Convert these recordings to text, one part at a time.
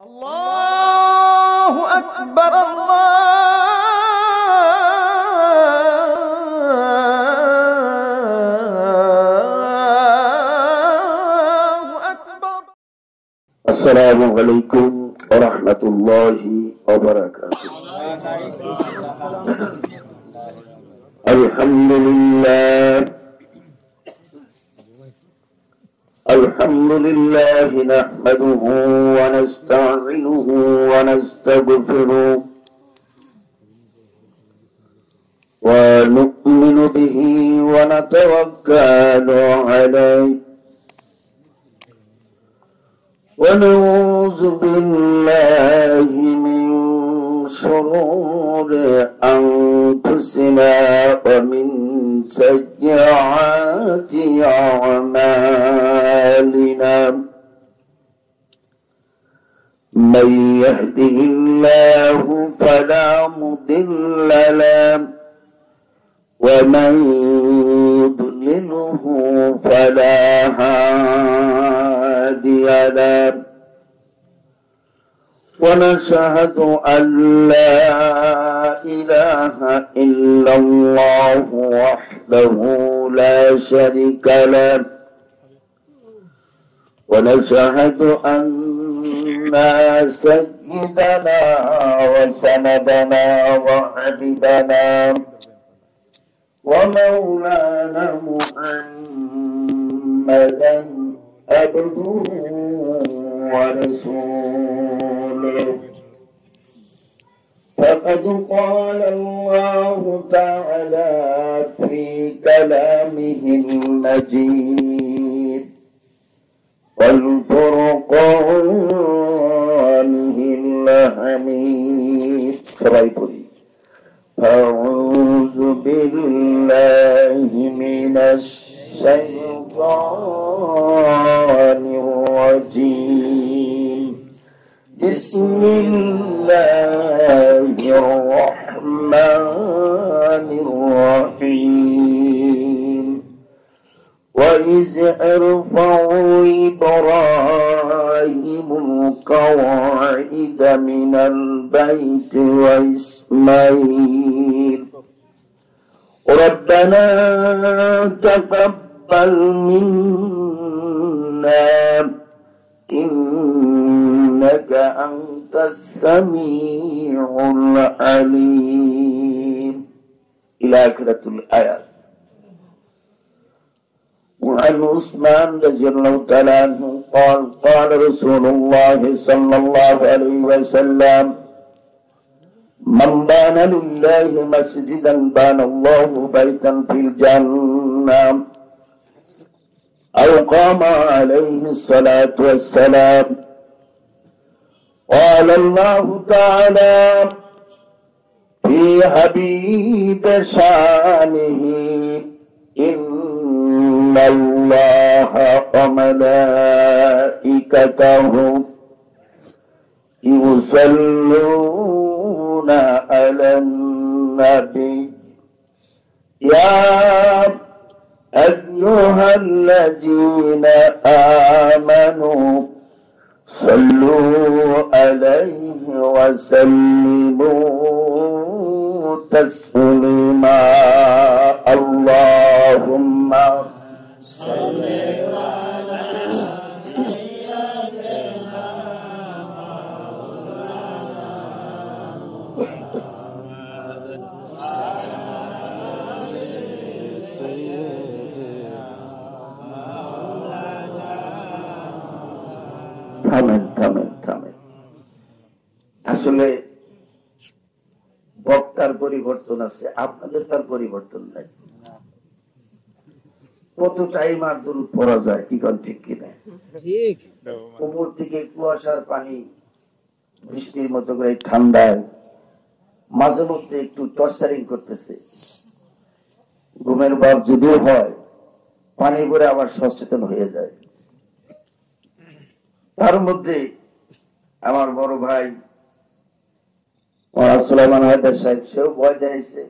Allahu Akbar, Allahu Akbar. Assalamualaikum warahmatullahi wabarakatuh. Alhamdulillah nahmaduhu wa nasta'inuhu wa nastaghfiruh wa nu'minu bihi wa natawakkalu alayhi wa na'udzu billahi min shururi anfusina wa min sayyiati a'malina. Man yahdihillahu fala mudilla lahu wa man yudlilhu fala hadiya lahu. ونشهد أن لا إله إلا الله وحده لا شريك له ونشهد أن سيدنا وسندنا وحبيبنا ومولانا محمدا عبده ورسوله. فقد قال الله تعالى في كلامه المجيد والفرقانه الحميد. أعوذ بالله من الشيطان الرجيم. بسم الله الرحمن الرحيم. وإذ أرفع إبراهيم القواعد من البيت وإسماعيل ربنا تقبل منا إنك أنت السميع العليم إلى آخرة الآيات. وعن عثمان رضي الله تعالى عنه قال قال رسول الله صلى الله عليه وسلم من بان لله مسجدا بان الله بيتا في الجنة أو قام عليه الصلاة والسلام. قال الله تعالى في حبيب شانه إن الله وملائكته يصلون على النبي يا أيها الذين آمنوا صلوا عليه وسلموا تسليما. اللهم صل على سيدنا থামেন। আসলে বক্তার পরিবর্তন আছে, আপনাদের তার পরিবর্তন নাই। কত টাইম আর দূর পড়া যায়, কি কোন ঠিক কিনা? ঠিক। উপর থেকে কুয়াশার পানি বৃষ্টির মতো করে ঠান্ডায় মাঝে মধ্যে একটু টর্চারিং করতেছে। ঘুমের ভাব যদিও হয়, পানি পরে আবার সচেতন হয়ে যায়। তার মধ্যে আমার বড় ভাই সুলাইমান হায়দার সাহেব, সেও ভয় দেখাইছে,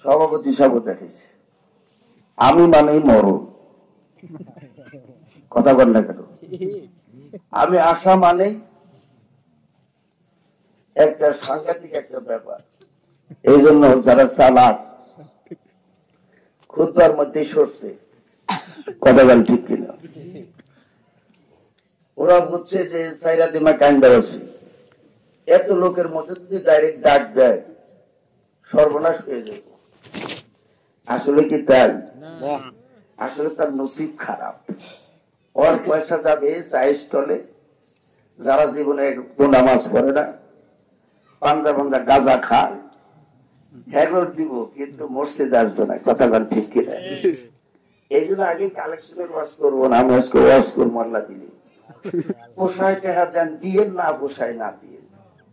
সভাপতি সাহেব দেখাইছে। আমি মানেই মরণ, কথা বল না কেন? আমি আসা মানে একটা সাংঘাতিক একটা ব্যাপার। এই জন্য যারা চালাক খুতবার মধ্যে সরছে, কথা বল ঠিক কিনা? ওরা বুঝছে যে সাইরা দিমা কান্দা আছে, এত লোকের মধ্যে যদি ডাইরেক্ট ডাক দেয় সর্বনাশ হয়ে যাবে। আসলে কি তাই? আসলে তার নসিব খারাপ। ওর পয়সা যাবে চায়ের স্টলে, যারা জীবনে নামাজ পড়ে না, পাঞ্জা পাঞ্জা গাঁজা খায়, হ্যাগর দিব কিন্তু মসজিদে আসবে না, কথা বল ঠিক কিনা? এই জন্য আগে কালেকশনের ওয়াজ করবো না, আমি আজকে ওয়াজ করবো আল্লাহ দিলে। পোষায় টেহা দেন দিয়েন, না পোষায় না দিয়ে।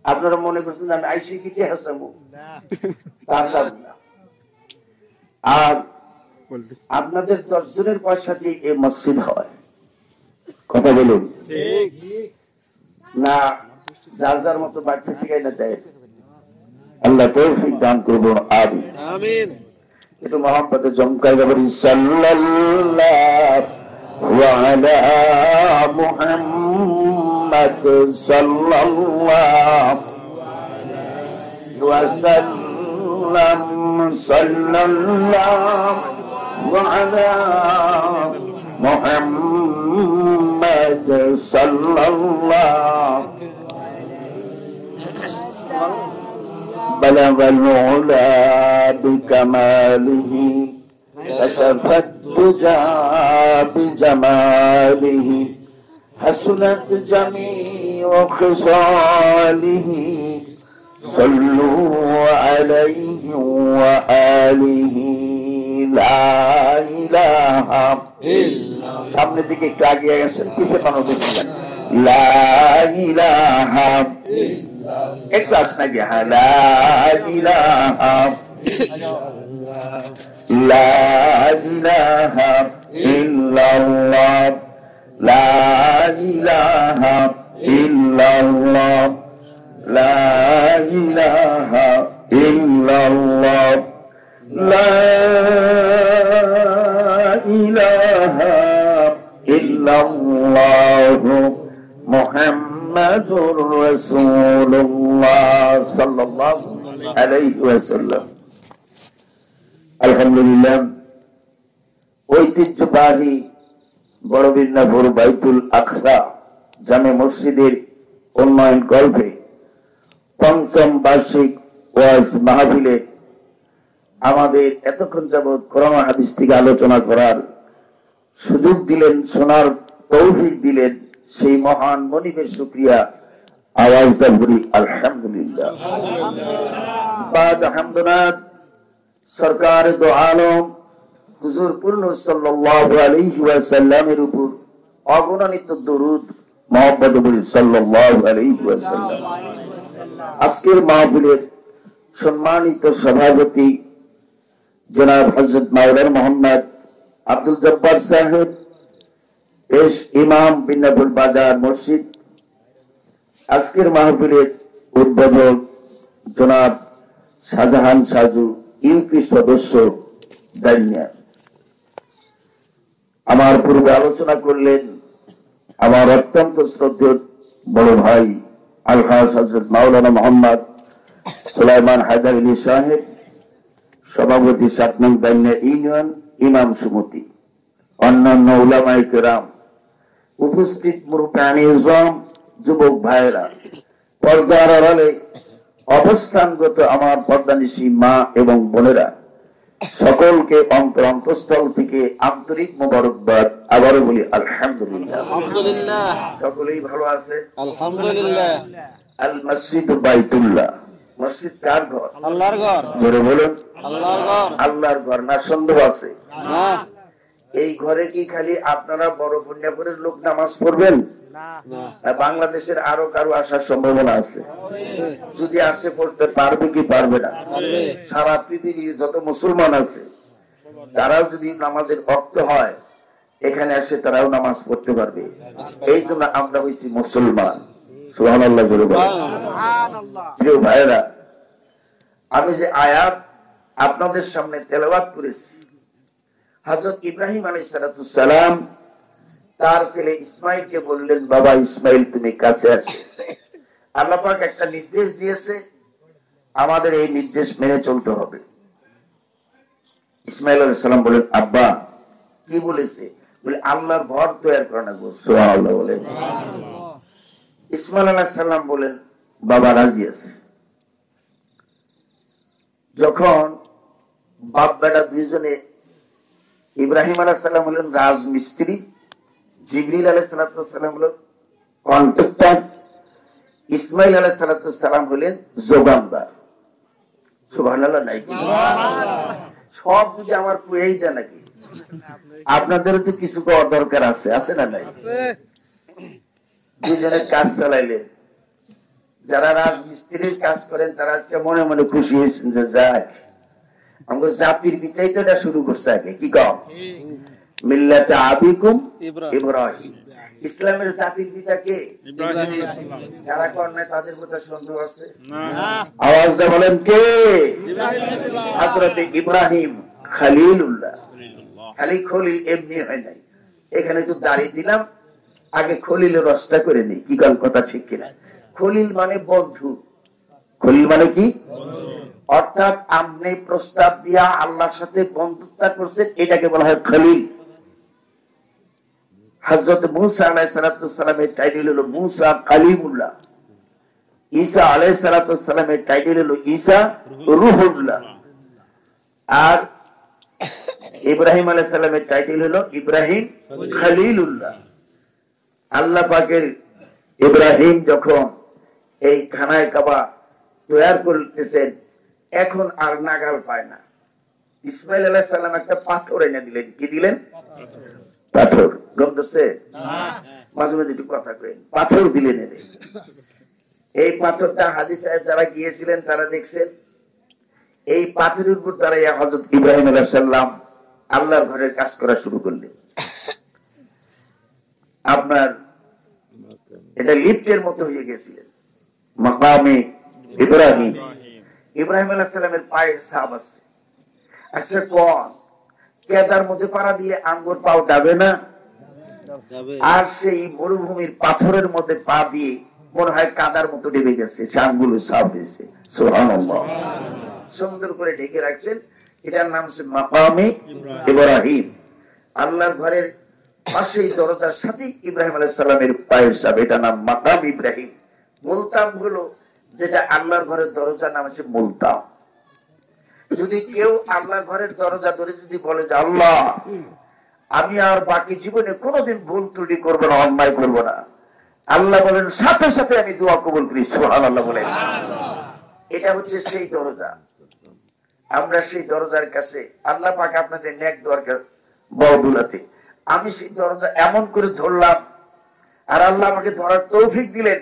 আপনারা মনে করছেন আমি আইসি কি টেহা চাবো? আর আপনাদের 10 জনের পয়সা দিয়ে এই মসজিদ হয়, কথা বলুন না? যার যার মতো বাচ্চা শিখাই না দেয়। আল্লাহ তৌফিক দান করবো, আমিন। কিন্তু মোহাম্মদে জমকাই যাবেন সাল্লাল্লাহু আলা মুহাম্মদ সাল্লাল্লাহু ওয়া সাল্লাম সাল্লাল্লাহু আলা মুহাম্মদ সাল্লাল্লাহু بلغ العلا بكماله كشف الدجى بجماله حسنت جميع خصاله صلوا عليه وآله لا إله إلا সামনের দিকে একটু আগিয়ে গেছেন, পিছে মানুষ দেখছেন। লা ইলাহা একটু আসনা গিয়া, লা ইলাহা লা ইলাহা ইল্লাল্লাহ লা ইলাহা ইল্লাল্লাহ লা ইলাহা ইল্লাল্লাহ লা ইলাহা ইল্লাল্লাহ মুহাম্মাদুর রাসূলুল্লাহ সাল্লাল্লাহু আলাইহি ওয়াসাল্লাম। আলহামদুলিল্লাহ, ঐতিহ্যবাহী বড় মিদনাপুর বাইতুল আকসা জামে মসজিদের উন্নয়ন কল্পে ৫ম বার্ষিক ওয়াজ মাহফিলে আমাদের এতক্ষণ যাবৎ কোরআন হাদিস থেকে আলোচনা করার সুযোগ দিলেন, শোনার তৌফিক দিলেন, সেই মহান মনিবের শুকরিয়া আওয়াজটা করি আলহামদুলিল্লাহ। বাদ হামদুনাত সরকার দো আলম হুজুর পূর্ণ সাল্লাল্লাহু আলাইহি ওয়াসাল্লামের উপর অগণিত দরুদ মুহাম্মদ সাল্লাল্লাহু আলাইহি ওয়াসাল্লাম। আজকের মাহফিলের সম্মানিত সভাপতি জনাব হযরত মাওলানা মোহাম্মদ আব্দুল জব্বার সাহেব, পেশ ইমাম বিন্নাপুর বাজার মসজিদ। আজকের মাহফিলের উদ্বোধক জনাব শাহজাহান সাজু, ইউপি সদস্য দাইনিয়া। আমার পূর্বে আলোচনা করলেন আমার অত্যন্ত শ্রদ্ধেয় বড় ভাই আলহাজ হযরত মাওলানা মোহাম্মদ সুলাইমান হায়দার আলী সাহেব, সভাপতি ৭ নং দাইনিয়া ইউনিয়ন ইমাম সমিতি, অন্যান্য উলামায়ে কেরাম, উপস্থিত মুরব্বিয়ানে ইজম, যুবক ভাইরা, পর্দার আড়ালে অবস্থানগত আমার পর্দানিশী মা এবং বোনেরা, সকলকে অন্তরস্থল থেকে আন্তরিক মোবারকবাদ। আবারও বলি আলহামদুলিল্লাহ। সকলেই ভালো আছে আলহামদুলিল্লাহ। আল মসজিদ বাইতুল্লাহ, মসজিদ কার ঘর? আল্লাহর ঘর। জোরে বলুন আল্লাহর ঘর। আল্লাহর ঘর না সন্দেহ আছে? এই ঘরে কি খালি আপনারা বড় পুণ্যপুরের লোক নামাজ পড়বেন? বাংলাদেশের আরো কারো আসার সম্ভাবনা আছে? যদি আসে পড়তে পারবে কি পারবে না? সারা পৃথিবীর যত মুসলমান আছে তারাও যদি নামাজের ভক্ত হয় এখানে আসে তারাও নামাজ পড়তে পারবে। এই জন্য আমরা হইছি মুসলমান। সুবহানাল্লাহ বলে বলেন। প্রিয় ভাইরা, আমি যে আয়াত আপনাদের সামনে তেলাওয়াত করেছি, হযরত ইব্রাহিম আলাইহিস সালাম তার ছেলে ইসমাইলকে বললেন, বাবা ইসমাইল তুমি কাছে আসো। আল্লাহ পাক একটা নির্দেশ দিয়েছে, আমাদের এই নির্দেশ মেনে চলতে হবে। ইসমাইল আলাইহিস সালাম বলেন, আব্বা কি বলেছে? বলে আল্লাহর ঘর তৈরি করা লাগবে। সুবহানাল্লাহ বলেন। ইসমাইল আলাইহিস সালাম বলেন, বাবা রাজি আছে। যখন বাপ বেটা দুইজনে, ইব্রাহিম আলাইহিস সালাম হলেন রাজমিস্ত্রি, জিবরিল আলাইহিস সালাম হলেন কন্ট্রাক্টর, ইসমাইল আলাইহিস সালাম হলেন যোগানদার। সুবহানাল্লাহ নাই? সব যদি আমার পুয়েইটা নাকি? আপনাদেরও তো কিছু করার দরকার আছে, আছে না নাই? দুজনে কাজ চালাইলেন। যারা রাজমিস্ত্রির কাজ করেন তারা আজকে মনে মনে খুশি হয়েছেন যে যাক আমাদের জাতির পিতাই তো এটা শুরু করছে আগে। কি কম মিল্লাতে আবিকুম ইব্রাহিম, ইসলামের জাতির পিতা কে? যারা করেন তাদের কথা সন্দেহ আছে? আওয়াজটা বলেন কে? হযরত ইব্রাহিম খলিলুল্লাহ। খালি খলিল এমনি হয় নাই, এখানে একটু দাঁড়িয়ে দিলাম, আগে খলিলের রসটা করে নেই। কি গান কথা ঠিক কিনা? খলিল মানে বন্ধু। খলিল মানে কি? অর্থাৎ আপনি প্রস্তাব দিয়া আল্লাহর সাথে বন্ধুত্ব করছেন, এটাকে বলা হয় খলিল। হযরত মূসা আলাইহিস সালামের টাইটেল হলো মূসা কালিমুল্লাহ, ঈসা আলাইহিস সালামের টাইটেল হলো ঈসা রূহুল্লাহ, আর ইব্রাহিম আলাইহিস সালামের টাইটেল হলো ইব্রাহিম খলিলুল্লাহ। আল্লাহ পাকের ইব্রাহিম যখন এই খানায় কাবা তৈরি করতেছেন, এখন আর নাগাল পায় না। ইসমাইল আলাইহিস সালাম একটা পাথর এনে দিলেন। কি দিলেন? পাথর। গন্ধছে? মাঝে মাঝে একটু কথা কইন। পাথর দিলেন এনে। এই পাথরটা হাজী সাহেব যারা গিয়েছিলেন তারা দেখছেন, এই পাথরের উপর দাঁড়াইয়া হযরত ইব্রাহিম আলাইহিস সালাম আল্লাহর ঘরের কাজ করা শুরু করলেন। আপনার এটা লিফটের মতো হয়ে গেছিলেন, মাকামে ইব্রাহিম। ইব্রাহিম আলাইহিস সালামের পায়ের ছাপ আছে। আচ্ছা কোন কেদার মধ্যে পাড়া দিলে আঙ্গুর পাও যাবে না? আর সেই মরুভূমির পাথরের মধ্যে পা দিয়ে মনে হয় কাদার মতো ডেবে গেছে, সে আঙ্গুলের ছাপ হয়েছে। সুবহানাল্লাহ। সুন্দর করে ঢেকে রাখছেন। এটার নাম হচ্ছে মাকামে ইব্রাহিম। আল্লাহর ঘরের পাশেই দরজার সাথে ইব্রাহিম আলাইহিস সালামের পায়ের ছাপ, এটা নাম মাকাম ইব্রাহিম। মুলতাম হলো যেটা আল্লাহর ঘরের দরজার নাম হচ্ছে মুলতাম। যদি কেউ আল্লাহর ঘরের দরজা ধরে যদি বলে যে আল্লাহ আমি আর বাকি জীবনে কোনোদিন ভুল ত্রুটি করবো না, অন্যায় করবো না, আল্লাহ বলেন সাথে সাথে আমি দোয়া কবুল করি। সুবহানাল্লাহ বলেন। এটা হচ্ছে সেই দরজা। আমরা সেই দরজার কাছে, আল্লাহ পাক আপনাদের নেক দরকার বড়দুলাতে, আমি সেই দরজা এমন করে ধরলাম, আর আল্লাহ আমাকে ধরার তৌফিক দিলেন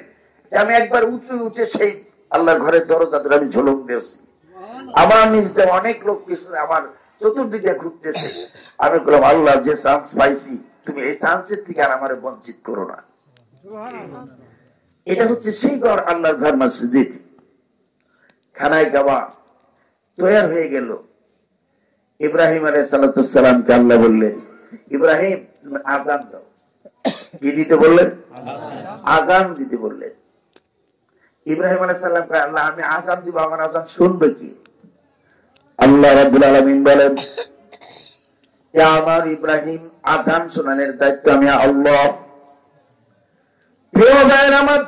যে আমি একবার উঁচু উঠে সেই আল্লাহর ঘরের দরজা ধরে আমি ঝলক দিয়েছি। আমার নিজে অনেক লোক পিছনে আমার চতুর্দিকে ঘুরতেছে, আমি বললাম আল্লাহ যে চান্স পাইছি তুমি এই চান্সের থেকে আর আমার বঞ্চিত করো না। এটা হচ্ছে সেই ঘর, আল্লাহর ঘর মসজিদ। খানায় কাবা তৈরি হয়ে গেল। ইব্রাহিম আলাইহিস সালামকে আল্লাহ বললেন, ইব্রাহিম তুমি আযান দাও। কি দিতে বললেন? আযান দিতে বললেন। ইব্রাহিম আলাইহিস সালাম কয় আল্লাহ আমি আযান দিব, আমার আযান শুনবে কি? আল্লাহ রাব্বুল আলামিন বলেন যে আমার ইব্রাহিম আযান শোনানোর দায়িত্ব আমি আল্লাহ। প্রিয় ভাইয়ের আমার,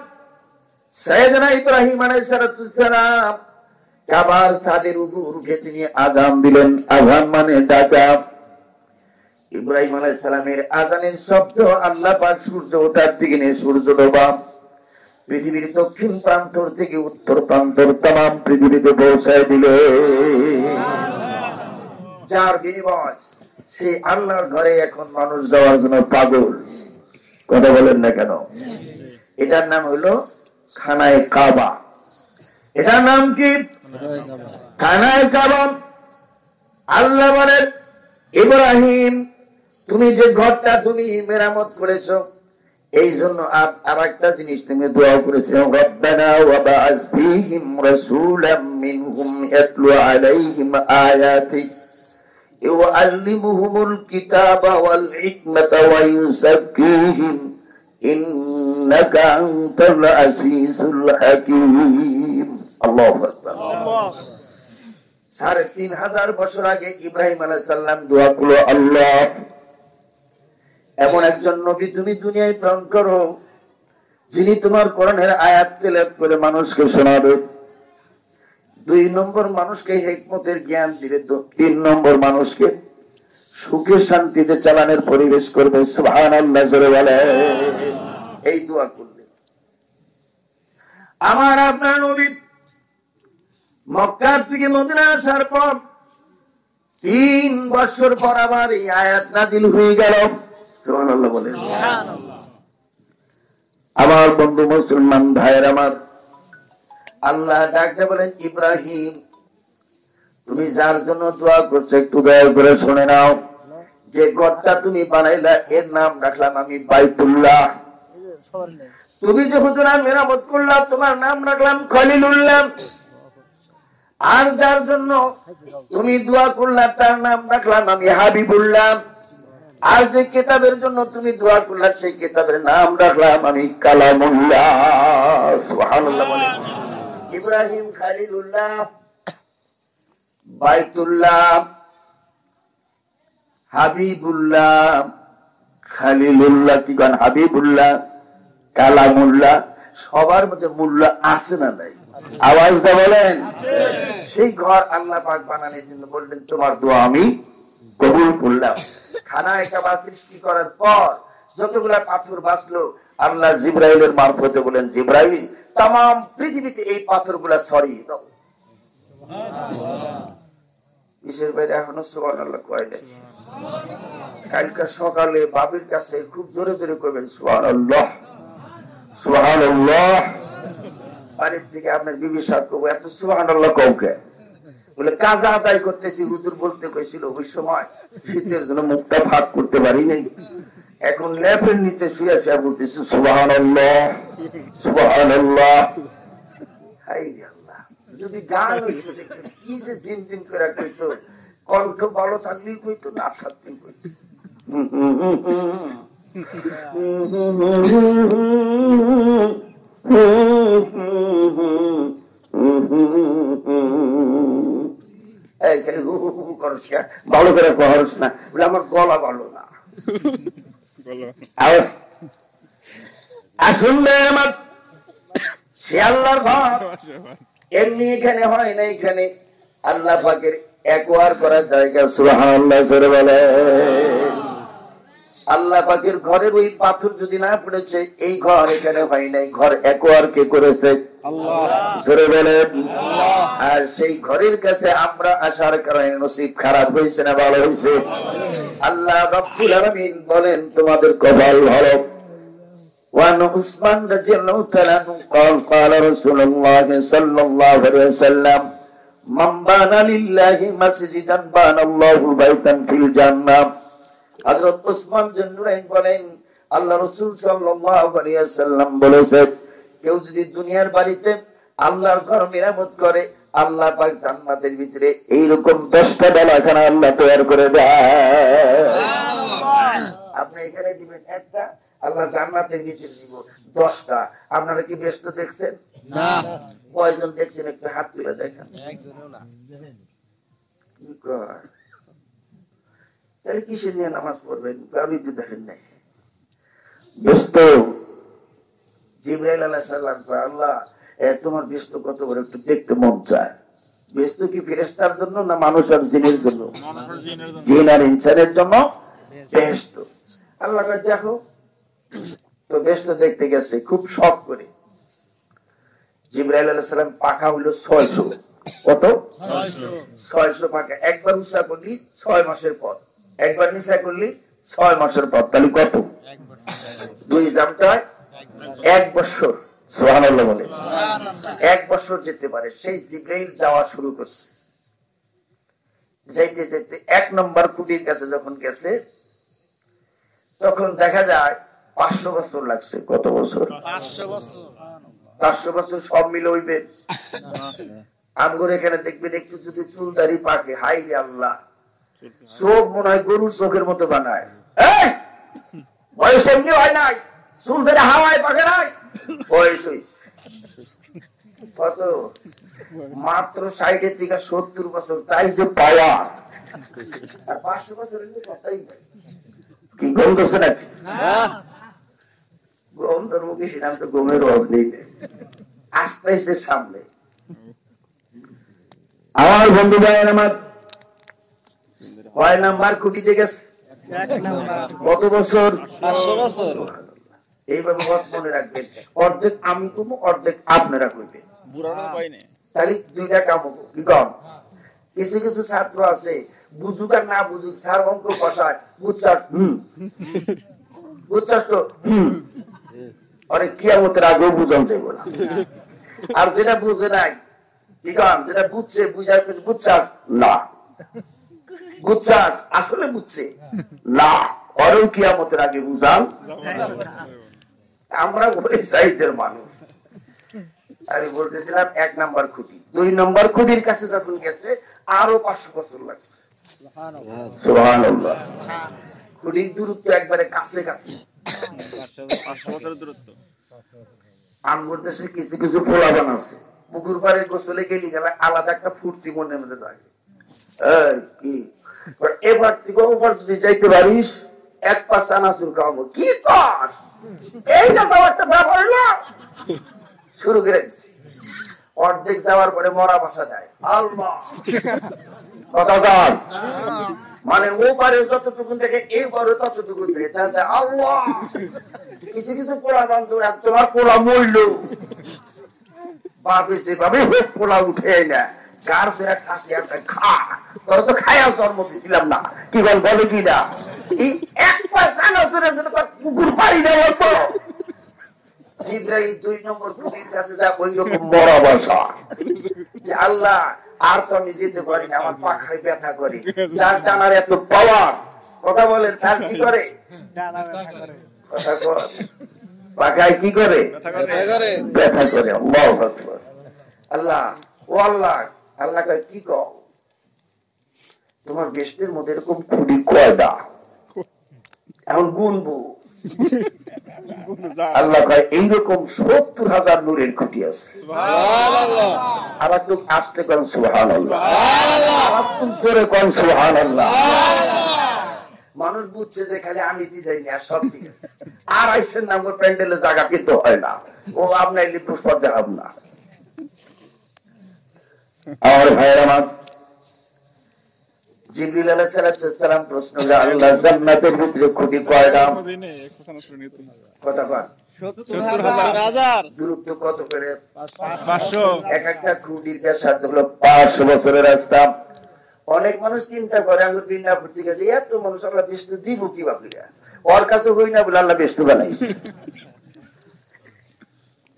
সাইয়েদনা ইব্রাহিম আলাইহিস সালাম কাবার ছাদের উপর উঠে তিনি আযান দিলেন। আযান মানে ডাকা। ইব্রাহিম আলাইহিস সালামের আযানের শব্দ আল্লাহ পাক সূর্য ওঠার দিকে নিয়ে সূর্য ডোবা পৃথিবীর দক্ষিণ প্রান্তর থেকে উত্তর প্রান্তর তাম পৃথিবীতে পৌঁছায় দিল। যার বিনিময় সেই আল্লাহর ঘরে এখন মানুষ যাওয়ার জন্য পাগল। কথা বলেন না কেন? এটার নাম হলো খানায় কাবা। এটার নাম কি? খানায় কাবা। আল্লাহ বলেন ইব্রাহিম তুমি যে ঘরটা তুমি মেরামত করেছো, এই জন্য আর একটা জিনিস তুমি দোয়া করেছো, রব্বানা ওয়া বা'আস ফীহিম রাসূলাম মিনহুম ইয়াতলু আলাইহিম আয়াতিক। ইউআল্লিমুহুমুল কিতাবা ওয়াল হিকমাতা ওয়া ইউযাক্কিহিম ইন্নাকা আনতাল আসিসুল হাকীম। আল্লাহু আকবার। ৩৫০০ বছর আগে ইব্রাহিম আলাইহিস সালাম দোয়া করলো, আল্লাহ এমন একজন নবী তুমি দুনিয়ায় প্রেরণ করো যিনি তোমার কোরআনের আয়াত তেলাওয়াত করে মানুষকে শোনাবে। ২ নম্বর মানুষকে হিকমতের জ্ঞান দিবে, ৩ নম্বর মানুষকে সুখে শান্তিতে চালানোর পরিবেশ করবে। সুবহানাল্লাহ জোরে বলে। এই দোয়া করলে আমার আপনার নবী মক্কা থেকে মদিনা আসার পর ৩ বছর পর আবার এই আয়াত নাযিল হয়ে গেল। সুবহানাল্লাহ বলে। আমার বন্ধু মুসলমান ভাইয়ের আমার, আল্লাহ ডাকতে বলেন, ইব্রাহিম তুমি যার জন্য দোয়া করছো একটু দয়া করে শুনে নাও। যে ঘরটা তুমি বানাইলা এর নাম রাখলাম আমি বাইতুল্লাহ। তুমি যে হুজুরা মেরামত করলা তোমার নাম রাখলাম খলিলুল্লাহ। আর যার জন্য তুমি দোয়া করলা তার নাম রাখলাম আমি হাবিবুল্লাহ। আর যে কিতাবের জন্য তুমি দোয়া করলা সেই কিতাবের নাম রাখলাম আমি কালামুল্লাহ। সুবহানাল্লাহ বলেন। ইব্রাহিম খলিলুল্লাহ, বাইতুল্লাহ, হাবিবুল্লাহ, খলিলুল্লাহ, কি গান হাবিবুল্লাহ, কালামুল্লাহ, সবার মধ্যে মূল্য আছে না নাই? আওয়াজটা বলেন। সেই ঘর আল্লাহ পাক বানানোর জন্য বললেন তোমার দোয়া আমি কবুল করলাম। খানায় কাবা সৃষ্টি করার পর যতগুলা পাথর বাঁচলো আল্লাহ জিবরাইলের মারফতে বলেন, জিবরাইল তাম পৃথিবীতে এই পাথরগুলা ছড়িয়ে দাও। কিসের বাইরে এখনো সুবহানাল্লাহ কয় নাই? কালকে সকালে বাবির কাছে খুব জোরে জোরে কইবেন সুবহানাল্লাহ সুবহানাল্লাহ। বাড়ির থেকে আপনার বিবি সাহেব কব এত সুবহানাল্লাহ কওকে বলে কাজা আদায় করতেছি হুজুর বলতে কইছিল ওই সময় শীতের জন্য মুখটা ফাঁক করতে পারি নাই। এখন ল্যাপের নিচে শুয়ে শুয়ে বলতেছি সুবহানাল্লাহ সুবহানাল্লাহ। হাই আল্লাহ, যদি গান হইতো কি যে জিম জিম করে কইতো, কণ্ঠ ভালো থাকলেই কইতো না থাকলেই কইতো। ভালো করে কহরস না বলে আমার গলা ভালো না। আসুন আমার সে আল্লাহর ঘর এমনি এখানে হয় না, এখানে আল্লাহ পাকের একবার করার জায়গা। সুবহানাল্লাহ জোরে বলে। আল্লাহ পাকের ঘরের ওই পাথর যদি না পড়েছে এই ঘর এখানে হয় নাই, ঘর একবার কে করেছে? আল্লাহ জোরে বলেন। আর সেই ঘরের কাছে আমরা আসার কারণে নসিব খারাপ হয়েছে না ভালো হয়েছে? আল্লাহ রাব্বুল আলামিন বলেন তোমাদের কপাল ভালো। وعن عثمان رضي الله تعالى عنه قال قال رسول الله صلى الله عليه وسلم من بنى لله مسجدا بنى الله بيتا في الجنة। হযরত উসমান জন্নুরাইন বলেন আল্লাহ রাসূল সাল্লাল্লাহু আলাইহি ওয়াসাল্লাম বলেছেন কেউ যদি দুনিয়ার বাড়িতে আল্লাহর ঘর মেরামত করে আল্লাহ পাক জান্নাতের ভিতরে এইরকম 10টা বালাখানা আল্লাহ তৈরি করে দেয়। আপনি এখানে দিবেন একটা, আল্লাহ জান্নাতের ভিতরে দিব 10টা। আপনারা কি ব্যস্ত দেখছেন? না। কয়জন দেখছেন একটু হাত তুলে দেখেন। একজনও না। তাহলে কিসের নিয়ে নামাজ পড়বেন? আমি তো দেখেন নাই। ব্যস্ত। জিবরাইল আলাইহিস সালাম আল্লাহ তোমার ব্যস্ত কত বড় একটু দেখতে মন চায়। ব্যস্ত কি ফেরেশতার জন্য না মানুষ আর জিনের জন্য? জিন আর ইনসানের জন্য ব্যস্ত। আল্লাহ দেখো তো ব্যস্ত দেখতে গেছে খুব শখ করে। জিবরাইল আলাইহিস সালাম পাখা হলো 600। কত? 600 পাখা। একবার উঁচা করলি 6 মাসের পর, একবার নিচা করলি 6 মাসের পর, তাহলে কত? 2 জামটা 1 বছর। সুবহানাল্লাহ বলে। 1 বছর যেতে পারে। সেই জিবরাইল যাওয়া শুরু করছে। যাইতে যাইতে 1 নম্বর কুটির কাছে যখন গেছে তখন দেখা যায় 500 বছর লাগছে। কত বছর? 500 বছর। 500 বছর সব মিলে হইবে? আমগর এখানে দেখবেন একটু যদি চুল দাড়ি পাকে, হাই আল্লাহ চোখ মনে হয় গরুর চোখের মতো বানায়। বয়স এমনি হয় নাই, চুল ধরে হাওয়ায় পাকে নাই, বয়স হয়েছে কত মাত্র 60 থেকে 70 বছর, তাই যে পাওয়ার। আর 500 বছরের কথাই কি গন্ধ আছে নাকি? গন্ধর মুখে ছিলাম তো গমের রস নেই, আসতেছে সামনে। আমার বন্ধু ভাইয়ের আমার 6 নাম্বার খুঁটিতে গেছে কত বছর? 500 বছর। এইভাবে মনে রাখবেন, অর্ধেক আমি কমু, অর্ধেক আপনারা কইবেন। তাহলে দুইটা কাম হবো। কি কম? কিছু কিছু ছাত্র আছে বুঝুক আর না বুঝুক, স্যার অঙ্ক বসায়, বুঝছাস বুঝছাস তো অনেক কিয়ামতের আগেও বুঝান যাইব না। আর যেটা বুঝে নাই, কি কম, যেটা বুঝছে বুঝার বুঝছাস না, বুঝছাস আসলে বুঝছে না, অরেও কিয়ামতের আগে বুঝান। আমরা ওই সাইজের মানুষ। আমি বলতেছিলাম 1 নাম্বার খুঁটি, 2 নাম্বার খুঁটির কাছে যখন গেছে আরো 500 বছর লাগছে। সুবহানাল্লাহ। খুঁটির দূরত্ব একবারে কাছে কাছে, 500 বছরের দূরত্ব। আমার দেশে কিছু কিছু পোলাবান আছে, পুকুর পাড়ে গোসলে গেলে গেলে আলাদা একটা ফুর্তি মনের মধ্যে থাকে। কি এবার থেকে ওপর যদি যাইতে পারিস 1 পা চানাচুর খাওয়াবো, কি কর এইটা তো একটা ব্যাপার না। শুরু করেছি, অর্ধেক যাওয়ার পরে মরা ভাষা দেয় আল্লাহ কথা কর, মানে ও পারে যতটুকু থেকে এই পারে ততটুকু থেকে আল্লাহ। কিছু কিছু পোলা বান্ধব তোমার পোলা মরল বাপে সেভাবে হোক পোলা উঠে না, গার ফেরা খাসি একটা খা, তোর তো খায়া জন্ম দিছিলাম না, কি বলে কি না, এই 1 পয়সা না চলে কুকুর পাই না বলতো। ইব্রাহিম 2 নম্বর খুঁটির কাছে যা ওই রকম মরা বসা, আল্লাহ আর তো আমি যেতে পারি না, আমার পাখায় ব্যথা করে, যার টানার এত পাওয়ার। কথা বলেন, তার কি করে? কথা কর, পাখায় কি করে? ব্যথা করে। আল্লাহু আকবার। আল্লাহ ও আল্লাহ, আল্লাহ কয় কি কও, তোমার বেস্টের মধ্যে এরকম খুঁটি কয়টা? এখন গুনবো। আল্লাহ কয় এইরকম 70,000 নূরের খুঁটি আছে। আবার তো আসতে করেন সুবহানাল্লাহ, আবার তো জোরে করেন সুবহানাল্লাহ। মানুষ বুঝছে যে খালি আমি দিই না, সব ঠিক আছে। আর 250 নম্বর প্যান্ডেলের জায়গা কিন্তু হয় না, ও আপনার পুষ্পর দেখাব না। আমার ভাইয়ের আমার, জিবরিল আলাইহিস সালাম প্রশ্ন করে আল্লাহ জান্নাতের ভিতরে খুঁটি কয়টা? কয়টা? 70,000। দূরত্ব কত করে? 500। এক একটা খুঁটির ব্যাসার্ধ হলো 500 বছরের রাস্তা। অনেক মানুষ চিন্তা করে আঙ্গুর বিন্নাপুর থেকে যে এত মানুষ আল্লাহ বিষ্ণু দিব কি বাপিরা, ওর কাছে হই না বলে আল্লাহ বিষ্ণু বানাইছে।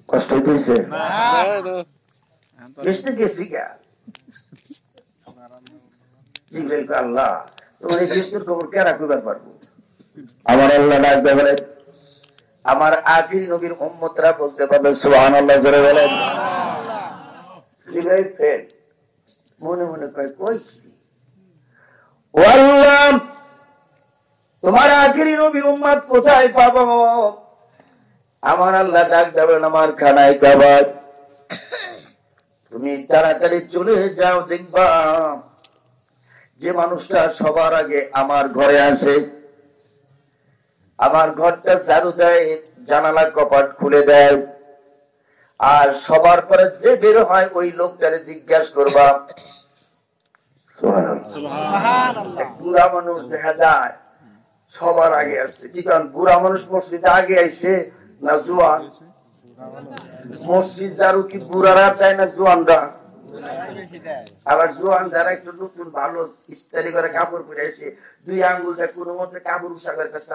কষ্ট হইতেছে বিষ্ণু গেছি কা জিবরাইল কয় আল্লাহ তোমার এই বিষ্ণুর খবর কেরা কইবার পারবো? আমার আল্লাহ ডাক দেয় বলে আমার আখিরি নবীর উম্মতরা বলতে পারবে সুবহানাল্লাহ, জোরে বলেন। জিবরাইল ফের মনে মনে কয় কই ও আল্লাহ তোমার আখিরি নবীর উম্মত কোথায় পাবো? আমার আল্লাহ ডাক দেবেন আমার খানায় কাবা, তুমি তাড়াতাড়ি চলে যাও, দেখবা যে মানুষটা সবার আগে আমার ঘরে আসে, আমার ঘরটা ঝাড়ু দেয়, জানালা কপাট খুলে দেয়, আর সবার পরে যে বের হয় ওই লোকটারে জিজ্ঞাসা করবা। বুড়া মানুষ দেখা যায় সবার আগে আসছে, কি কারণ বুড়া মানুষ মসজিদে আগে আইসে না জোয়ান? মসজিদ ঝাড়ু কি বুড়ারা চায় না জোয়ানরা? আবার জোয়ান যারা একটু নতুন ভালো ইস্তারি করে কাপড় পরে এসে 2 আঙ্গুল দেয় কোনো মধ্যে কাপড় উষাবের কাছে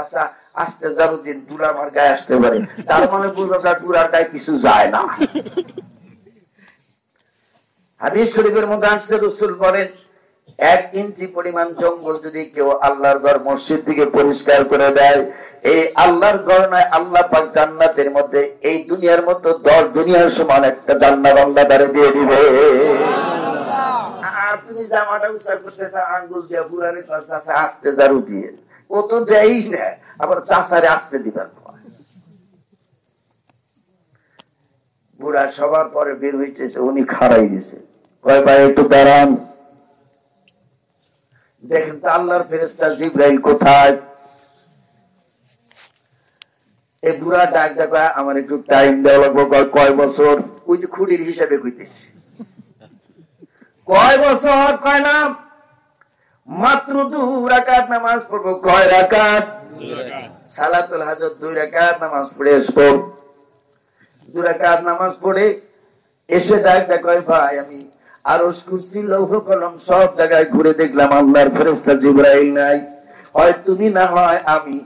আস্তে ঝাড়ু দিন, বুড়া আমার গায়ে আসতে পারে, তার মানে বুঝা বুড়ার গায়ে কিছু যায় না। হাদিস শরীফের মধ্যে আসছে রাসূল বলেন 1 ইঞ্চি পরিমাণ জঙ্গল যদি কেউ আল্লাহর ঘর মসজিদ থেকে পরিষ্কার করে দেয়, এই আল্লাহর ঘর নয়, আল্লাহ পাক জান্নাতের মধ্যে এই দুনিয়ার মতো 10 দুনিয়ার সমান একটা জান্নাত আল্লাহ তারে দিয়ে দিবে। আর তুমি তুমি জামাটা উৎসাহ করতেছ আঙ্গুল দিয়ে বুড়ারে চাষা আসতে জারু দিয়ে, ও তো দেয়ই না, আবার চাষারে আসতে দিবার। বুড়া সবার পরে বের হইতেছে, উনি খাড়াই গেছে, কয় ভাই একটু দাঁড়ান, দেখেন তো আল্লাহর ফেরেশতা জিবরাইল কোথায়। এই বুড়া ডাক দেখো, আমার একটু টাইম দেওয়া লাগবে। কয় বছর? ওই যে খুঁড়ির হিসাবে কইতেছি। কয় বছর? কয় না, মাত্র 2 রাকাত নামাজ পড়বো। কয় রাকাত? সালাতুল হাজত 2 রাকাত নামাজ পড়ে আসবো। 2 রাকাত নামাজ পড়ে এসে ডাক দেখো, ভাই আমি আরশ কুরসি লৌহ কলম সব জায়গায় ঘুরে দেখলাম, আল্লাহর ফেরেশতা জিবরাইল নাই, হয় তুমি না হয় আমি।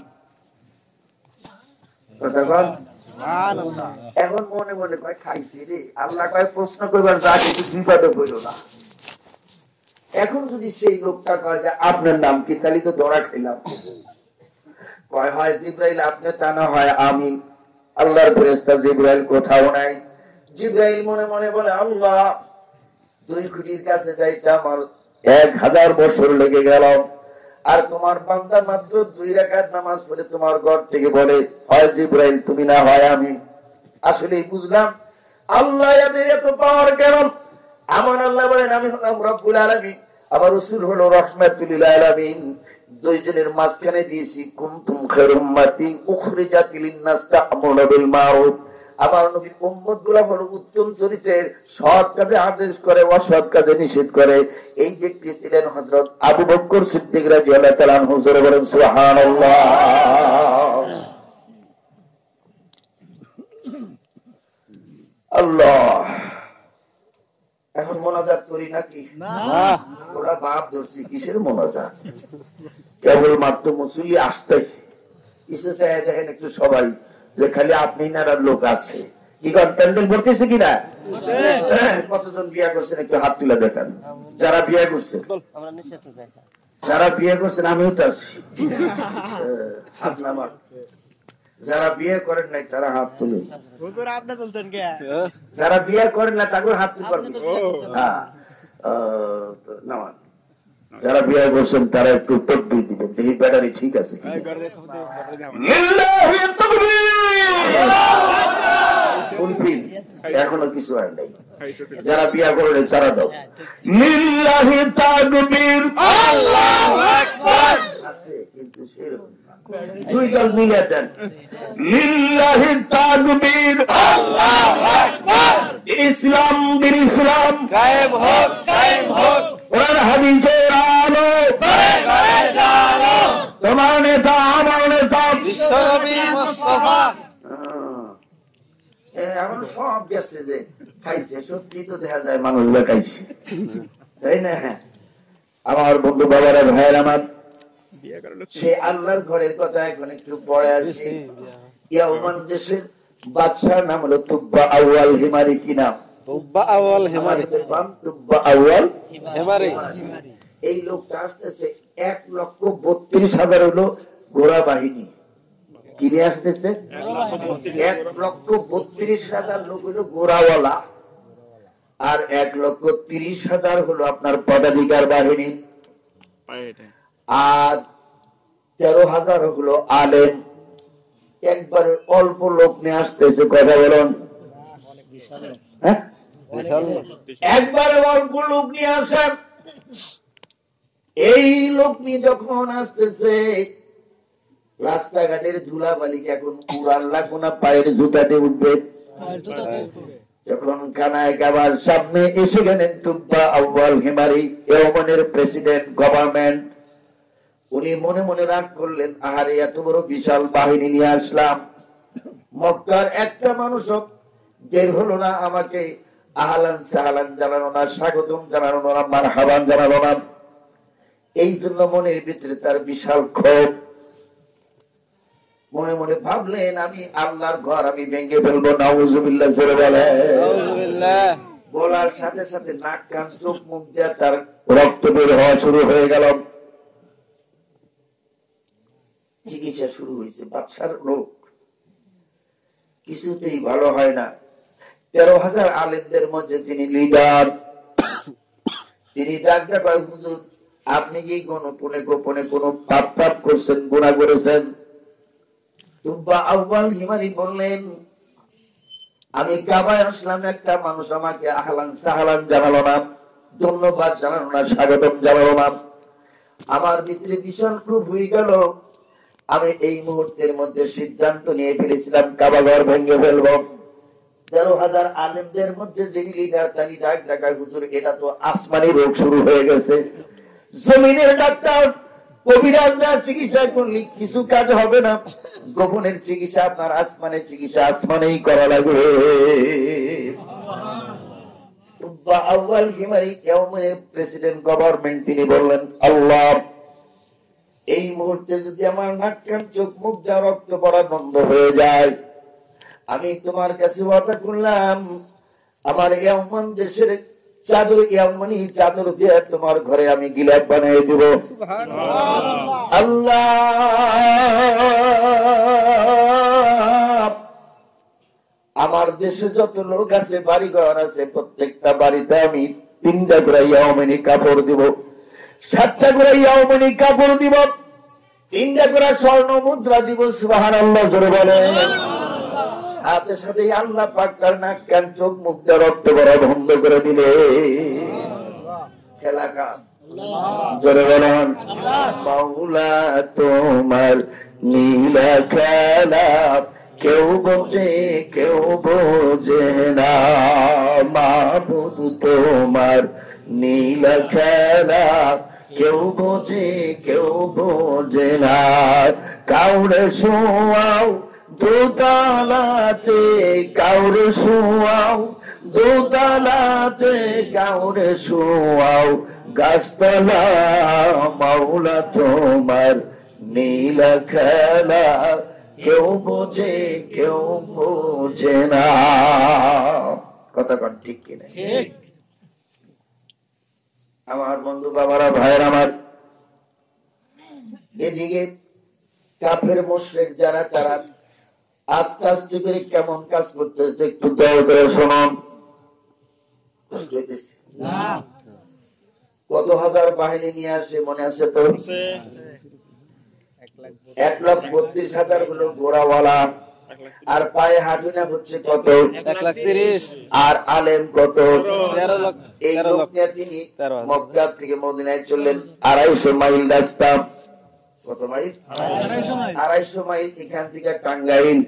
এখন মনে মনে কয় খাইছি রে, আল্লাহ কয় প্রশ্ন করবার যা কিছু বিপদে হইল না। এখন যদি সেই লোকটা কয় যে আপনার নাম কি, তাহলে তো ধরা খেলাম। কয় হয় জিবরাইল আপনি জানা, হয় আমি। আল্লাহর ফেরেশতা জিবরাইল কোথাও নাই। জিবরাইল মনে মনে বলে, আল্লাহ 2 খুঁটির কাছে যাইতে আমার 1000 বছর লেগে গেল, আর তোমার বান্দা মাত্র 2 রাকাত নামাজ পড়ে তোমার ঘর থেকে বলে হয় জিবরাইল তুমি না হয় আমি। আসলে বুঝলাম আল্লাহ এদের এত পাওয়ার কেন। আমার আল্লাহ বলেন আমি হলাম রব্বুল আলামিন, আমার রাসূল হলো রাহমাতুল লিল আলামিন। 2 জনের মাঝখানে দিয়েছি কুনতুম খায়রুম উম্মাতি উখরিজাত লিন-নাস তা'মুরুনা বিল মারুফ। আমার নবীর উম্মত গুলো হলো উত্তম চরিত্রের, সৎ কাজে আদেশ করে, অসৎ কাজে নিষেধ করে। এই ব্যক্তি ছিলেন হযরত আবু বকর সিদ্দিক রাদিয়াল্লাহু তাআলা আনহু। জোরে বলেন সুবহানাল্লাহ। আল্লাহ। এখন মোনাজাত করি নাকি? না, ওরা বাপ ধরছি, কিসের মোনাজাত? কেবল মাত্র মুসল্লি আসতেছে, কিছু চাই দেখেন একটু সবাই যে খালি আপনি না লোক আছে, কি প্যান্ডেল ভরতেছে কিনা? কতজন বিয়ে করছেন একটু হাত তুলে দেখান। যারা বিয়ে করছেন, যারা বিয়ে করছেন আমিও তো আছি, হাত নামান। যারা বিয়ে করেন নাই তারা হাত তুলে, যারা বিয়ে করেন না তাকে হাত তুলতে পারবেন। হ্যাঁ নামান। যারা বিয়ে করছেন তারা একটু তাকবীর দিবেন, দেখি ব্যাটারি ঠিক আছে। এখনো কিছু হয় নাই। যারা বিয়ে করেন তারা দাও লিল্লাহি তাকবীর, আল্লাহু আকবার। আছে কিন্তু সেরকম 2 দল মিলে দেন লিল্লাহি তাকবীর, আল্লাহু আকবার। ইসলাম দিন ইসলাম কায়েম হোক, কায়েম হোক। কোরআন হাদিসের আলো ঘরে ঘরে জালো, তোমার নেতা আমার নেতা বিশ্বনবী মুস্তাফা। এখন সব গেছে যে খাইছে, সত্যি তো দেখা যায় মানুষগুলো খাইছে, তাই না? আমার বন্ধু বাবারা ভাইয়ের আমার, সে আল্লাহর ঘরের কথা এখন একটু পরে আসি। ইয়ামান দেশের বাদশার নাম হলো তুব্বা আউয়াল হিমারি। কি নাম? তুব্বা আউয়াল হিমারি। তুব্বা আউয়াল হিমারি। এই লোকটা আসতেছে 1,32,000 হলো ঘোড়া বাহিনী কিনে আসতেছে। 1,32,000 লোক হলো ঘোড়াওয়ালা, আর 1,30,000 হলো আপনার পদাধিকার বাহিনী, আর 13,000 হলো আলেম। একবারে অল্প লোক নিয়ে আসতেছে, কথা বলুন। একবারে অল্প লোক নিয়ে আসেন। এই লোক নিয়ে যখন আসতেছে, রাস্তাঘাটের ধুলাবালিকে এখন উড়ান লাগবো না, পায়ের জুতাতে উঠবে। যখন কানায় কাবার সামনে এসে গেলেন তুব্বা আউয়াল হিমারি, ইয়ামানের প্রেসিডেন্ট, গভর্নমেন্ট, উনি মনে মনে রাগ করলেন, আহারে এত বড় বিশাল বাহিনী নিয়ে আসলাম, মক্কার একটা মানুষও বের হলো না, আমাকে আহলান সাহলান জানানো না, স্বাগতম জানানো না, মারহাবান জানানো না। এই জন্য মনের ভিতরে তার বিশাল ক্ষোভ। মনে মনে ভাবলেন, আমি আল্লাহর ঘর আমি ভেঙে ফেলবো। নাউজুবিল্লাহ জোরে বলেন। বলার সাথে সাথে নাক কান চোখ মুখ দিয়ে তার রক্ত বের হওয়া শুরু হয়ে গেল। চিকিৎসা শুরু হয়েছে। বাদশার লোক কিছুতেই ভালো হয় না। 13,000 আলেমদের মধ্যে তিনি লিডার। তিনি ডাকটা কয়, হুজুর আপনি কি গোপনে গোপনে কোনো পাপ পাপ করছেন, গুনাহ করেছেন? তুব্বা আউয়াল হিমারি বললেন, আমি কাবায় আসলাম, একটা মানুষ আমাকে আহলান সাহলান জানালো না, ধন্যবাদ জানালো না, স্বাগতম জানালো না। আমার ভিতরে ভীষণ ক্ষোভ হয়ে গেল। আমি এই মুহূর্তের মধ্যে সিদ্ধান্ত নিয়ে ফেলেছিলাম কাবা ঘর ভেঙে ফেলবো। 13,000 আলেমদের মধ্যে যিনি লিডার তিনি ডাক দেখায়, হুজুর এটা তো আসমানি রোগ শুরু হয়ে গেছে, জমিনের ডাক্তার কবিরাজরা চিকিৎসা করলে কিছু কাজ হবে না, গোপনের চিকিৎসা আপনার আসমানের চিকিৎসা আসমানেই করা লাগবে। প্রেসিডেন্ট গভর্নমেন্ট তিনি বললেন, আল্লাহ এই মুহূর্তে যদি আমার নাক কান চোখ মুখ যা রক্ত পড়া বন্ধ হয়ে যায়, আমি তোমার কাছে ওয়াদা করলাম আমার ইয়ামান দেশের চাদর, ইয়ামানি চাদর দিয়ে তোমার ঘরে আমি গিলাপ বানিয়ে দেব। আল্লাহ আমার দেশে যত লোক আছে, বাড়ি ঘর আছে, প্রত্যেকটা বাড়িতে আমি 3টা করে ইয়ামানি কাপড় দিব, 7টা করে ইয়ামানি কাপড় দিব, 3টা করে স্বর্ণ মুদ্রা দিব। সুবহানাল্লাহ জোরে বলেন। সাথে সাথে আল্লাহ পাক তার নাক কান চোখ মুখ দিয়ে রক্ত পড়া বন্ধ করে দিলে। খেলা কাজ জোরে বলেন। মাওলা তোমার নীলা খেলা কেউ বোঝে কেউ বোঝে না, মাবুদ তোমার নীলা খেলা কেউ বোঝে কেউ বোঝে না। কাউরে শোয়াও দোতালাতে, কাউরে শোয়াও দোতালাতে, কাউরে শোয়াও গাছতলা, মাওলা তোমার নীলা খেলা কেউ বোঝে কেউ বোঝে না। কথা কন ঠিক কিনা? ঠিক। আমার বন্ধু বাবারা, ভাইয়ের আমার, এদিকে কাফের মুশরিক যারা, তারা আস্তে আস্তে করে কেমন কাজ করতেছে একটু দয়া করে শুনুন। কত হাজার বাহিনী নিয়ে আসে মনে আছে তো? 1,32,000 হলো ঘোড়াওয়ালা, আর পায়ে হাঁটুনা হচ্ছে কত? 1,30,000। আর আলেম কত? 13,00,000। এই লোক নিয়ে তিনি মক্কা থেকে মদিনায় চললেন 250 মাইল রাস্তা। কত মাইল? 250 মাইল। এখান থেকে টাঙ্গাইল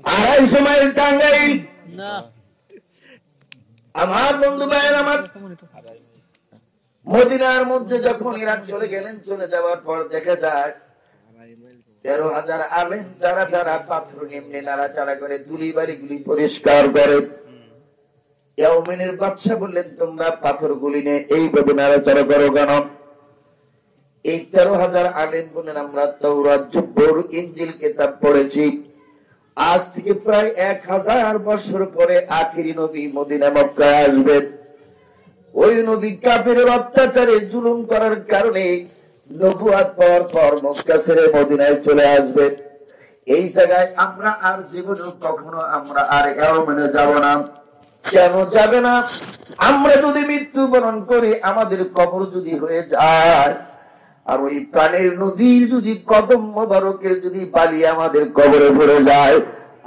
250 মাইল টাঙ্গাইল। আমার বন্ধু ভাইয়ের আমার, মদিনার মধ্যে যখন এরা চলে গেলেন, চলে যাওয়ার পর দেখা যায় 13,000 আলেম যারা যারা পাথর নিম্নে নাড়াচাড়া করে, দুলি বাড়ি গুলি পরিষ্কার করে। ইয়ামেনের বাদশা বললেন, তোমরা পাথর গুলি নিয়ে এইভাবে নাড়াচাড়া করো কেন? এই 13,000 আলেম বললেন, আমরা তাওরাত, জবুর, ইনজিল কিতাব পড়েছি। আজ থেকে প্রায় 1000 বছর পরে আখিরি নবী মদিনা মক্কায় আসবেন। ওই নবী কাফেরের অত্যাচারে জুলুম করার কারণে নবুয়াত পাওয়ার পর মক্কা ছেড়ে মদিনায় চলে আসবে। এই জায়গায় আমরা আর জীবনে কখনো আমরা আর ইয়ামেনে যাব না। কেন যাবে না? আমরা যদি মৃত্যুবরণ করি, আমাদের কবর যদি হয়ে যায়, আর ওই প্রাণের নদীর যদি কদম মোবারকের যদি বালি আমাদের কবরে পড়ে যায়,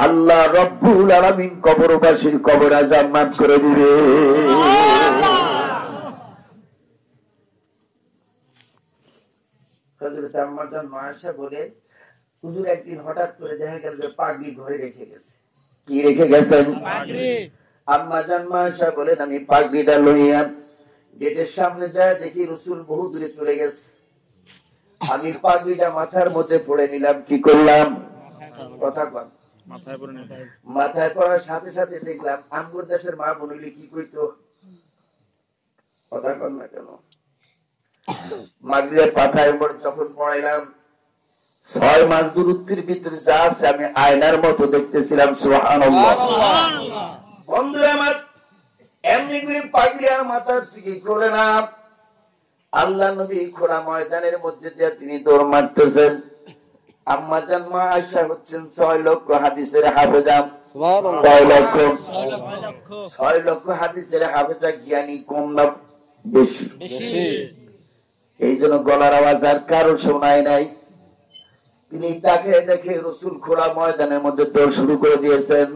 আল্লাহ রব্বুল আলামিন কবরবাসীর কবর আযাব মাফ করে দিবে। হযরত আম্মা জান মায়েশা বলে, হুজুর একদিন হঠাৎ করে দেখা গেল যে পাগড়ি ঘরে রেখে গেছে। কি রেখে গেছেন? পাগড়ি। আম্মা জান মায়েশা বলেন, আমি পাগড়িটা লইয়া গেটের সামনে যায়, দেখি রাসূল বহু দূরে চলে গেছে। আমি পাগড়িটা মাথার মধ্যে পড়ে নিলাম। কি করলাম? কথা কন। মাথায় পড়ার সাথে সাথে দেখলাম আমগর দেশের মা বোনগুলি কি কইতো? কথা কন না কেন? মাগরিবের পাথায় উপর যখন পড়াইলাম, 6 মাস দূরত্বের ভিতরে যা আছে আমি আয়নার মতো দেখতেছিলাম। সুবহানাল্লাহ। বন্ধুরা আমার, এমনি করে পাগড়ি আর মাথার থেকে খুলে না। আল্লাহ নবী খোলা ময়দানের মধ্যে দিয়ে তিনি দৌড় মারতেছেন। আম্মা জান মা আয়েশা হচ্ছেন 6 লক্ষ হাদিসের হাফেজা। সুবহানাল্লাহ। 6 লক্ষ হাদিসের হাফেজা। জ্ঞানী কম না বেশি? এই জন্য গলার আওয়াজ আর কারো শোনায় নাই। তিনি তাকে দেখে রাসূল খোলা ময়দানের মধ্যে দৌড় শুরু করে দিয়েছেন।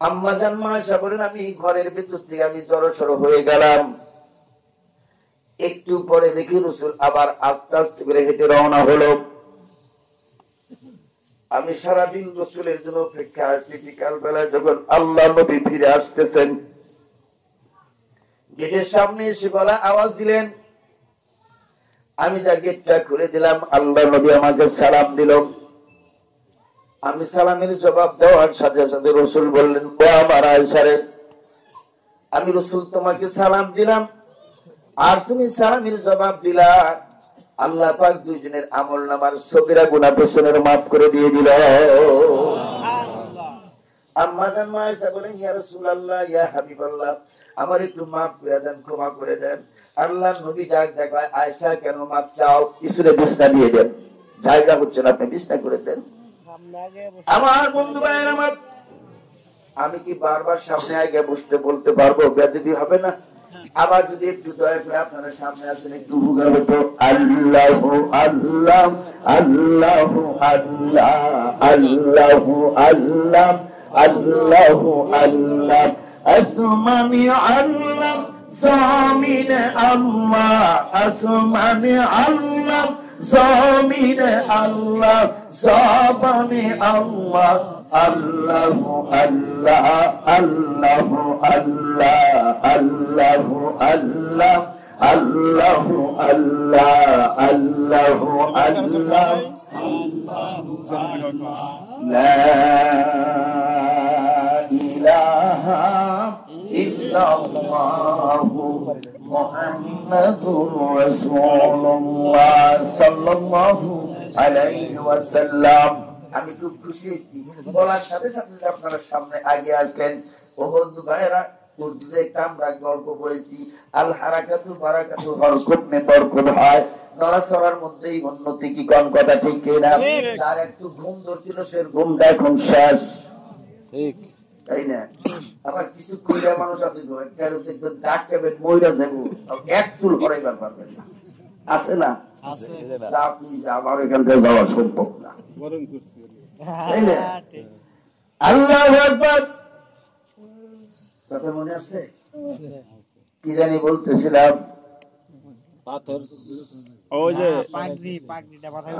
আম্মা জান মা আয়েশা বলেন, আমি ঘরের ভিতর থেকে আমি জড়সড় হয়ে গেলাম। একটু পরে দেখি রাসূল আবার আস্তে আস্তে করে হেঁটে রওনা হলো। আমি সারাদিন রাসূলের জন্য অপেক্ষা আছি। বিকাল বেলায় যখন আল্লাহ নবী ফিরে আসতেছেন, গেটের সামনে এসে গলা আওয়াজ দিলেন। আমি যা গেটটা খুলে দিলাম, আল্লাহ নবী আমাকে সালাম দিল। আমি সালামের জবাব দেওয়ার সাথে সাথে রাসূল বললেন, ও আমার আয়েশা রে, আমি রাসূল তোমাকে সালাম দিলাম আর তুমি সালামের জবাব দিলা। আল্লাহ পাক দুইজনের আমলনামার সগীরা গুনাহ পেছনের মাফ করে দিয়ে দিল। আম্মা জান মা আয়েশা বলেন, ইয়া রাসূলুল্লাহ, ইয়া হাবিবাল্লাহ, আমার একটু মাফ করে দেন, ক্ষমা করে দেন। আল্লাহর নবী ডাক দেখায়, আয়েশা কেন মাফ চাও? পিছনে বিছনা দিয়ে দেন, জায়গা হচ্ছে না, আপনি বিছনা করে দেন। আমার বন্ধু ভাইয়ের আমার, আমি কি বারবার সামনে আগে বসতে বলতে পারবো? বেয়াদবি হবে না? আবার যদি একটু দয়া করে আপনারা সামনে আসেন, একটু বুঝা হতো। আল্লাহ আল্লাহ আল্লাহ আল্লাহ আল্লাহ আল্লাহ আল্লাহ আল্লাহ আসমানি আল্লাহ সামিন আল্লাহ আসমানি আল্লাহ সামিন আল্লাহ সাবানি আল্লাহ আল্লাহ আল্লাহ আল্লাহ আল্লাহ আল্লাহ আল্লাহ আল্লাহ আল্লাহ আল্লাহ লা ইলাহা ইল্লাল্লাহু মুহাম্মাদুর রাসূলুল্লাহ সাল্লাল্লাহু আলাইহি ওয়াসাল্লাম। আমি খুব খুশি হয়েছি। বলার সাথে সাথে আপনারা সামনে আগে আসলেন। ও বন্ধু ভাইরা, উর্দুতে একটা আমরা গল্প পড়েছি, আল হারাকাতু বারাকাতু, হরকত মে বরকত হয়। নড়াচড়ার মধ্যেই উন্নতি, কি কোন কথা ঠিক কিনা? যার একটু ঘুম ধরছিল সে ঘুমটা এখন শেষ, ঠিক তাই না? আবার কিছু কইরা মানুষ আছে গো, একবার দেখবেন ডাক কেবে মইরা যাবো, এক চুল হরাইবার পারবেন না, আছে না? আছে। যা আপনি আমার এখান থেকে যাওয়া সম্ভব না, তাই না? আল্লাহু আকবার। কথা মনে আছে? কি জানি বলতেছিলাম? পাথর ওই যে পাগড়িটা মাথায়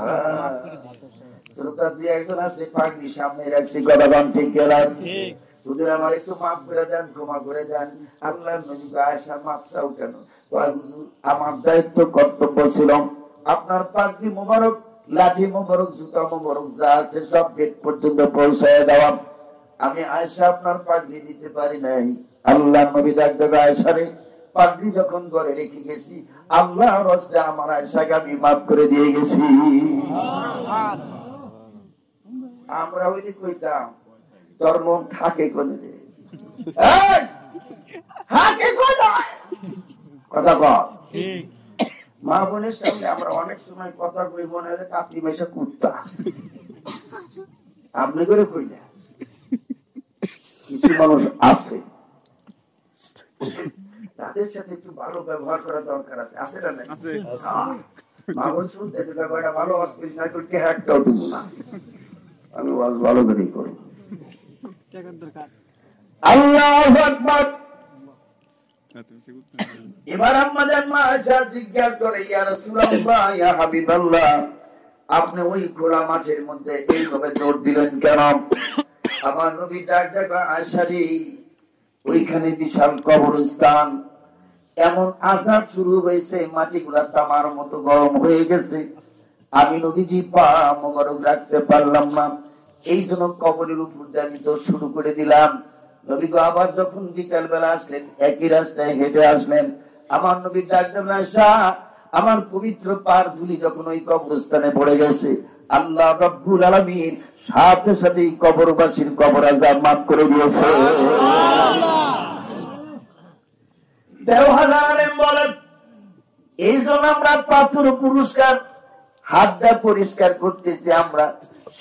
শ্রোতা দিয়ে একজন আছে, পাগড়ি সামনে রাখছি, কথা গান ঠিক গেলাম। যদি আমার একটু মাফ করে দেন, ক্ষমা করে দেন। আল্লাহর নবী আয়েশা মাফ চাও কেন? আমার দায়িত্ব কর্তব্য ছিল আপনার পাগড়ি মোবারক, লাঠি মোবারক, জুতা মোবারক যা আছে সব গেট পর্যন্ত পৌঁছায় দেওয়া। আমি আয়েশা আপনার পাগড়ি দিতে পারি নাই। আল্লাহর নবী ডাক দেবে, আয়েশা রে, পাগড়ি যখন ঘরে রেখে গেছি, আল্লাহর হস্তে আমার আয়েশাকে আমি মাফ করে দিয়ে গেছি। আমরা ওই যে কইতাম, তোর মন থাকে কোনে রে, কথা কর। মা বোনের সামনে আমরা অনেক সময় কথা কই, মনে হয় কাপড়ি মেশা কুত্তা। আপনি করে কই না, কিছু মানুষ আছে তাদের সাথে একটু ভালো ব্যবহার করা দরকার আছে, আছে না? মা বোন শুনতেছে, ব্যাপারটা ভালো হসপিটাল না করতে একটাও দেবো না, আমি ভালো করেই করবো। আল্লাহু আকবার। এবার আম্মা জান মা আয়েশা জিজ্ঞাসা করে, ইয়া রাসূলুল্লাহ, ইয়া হাবিবাল্লাহ, আপনি ওই খোলা মাঠের মধ্যে এইভাবে দৌড় দিলেন কেন? আমার নবী ডাক দেখা, আয়েশা রে, ওইখানে বিশাল কবরস্থান, এমন আযাব শুরু হয়েছে, মাটিগুলা তামার মতো গরম হয়ে গেছে, আমি নবীজি পা মোবারক রাখতে পারলাম না। এই জন্য কবরের উপর দিয়ে আমি দৌড় শুরু করে দিলাম। নবী গো আবার যখন বিকাল বেলা আসলেন, একই রাস্তায় হেঁটে আসলেন। আমার নবী ডাক দেন, আয়েশা, আমার পবিত্র পার ধুলি যখন ওই কবরস্থানে পড়ে গেছে, আল্লাহ রাব্বুল আলামিন সাথে সাথে কবরবাসীর কবর আযাব মাফ করে দিয়েছে। দেওহাজার আলেম বলেন, এই জন্য আমরা পাথর পুরস্কার হাতটা পরিষ্কার করতেছি। আমরা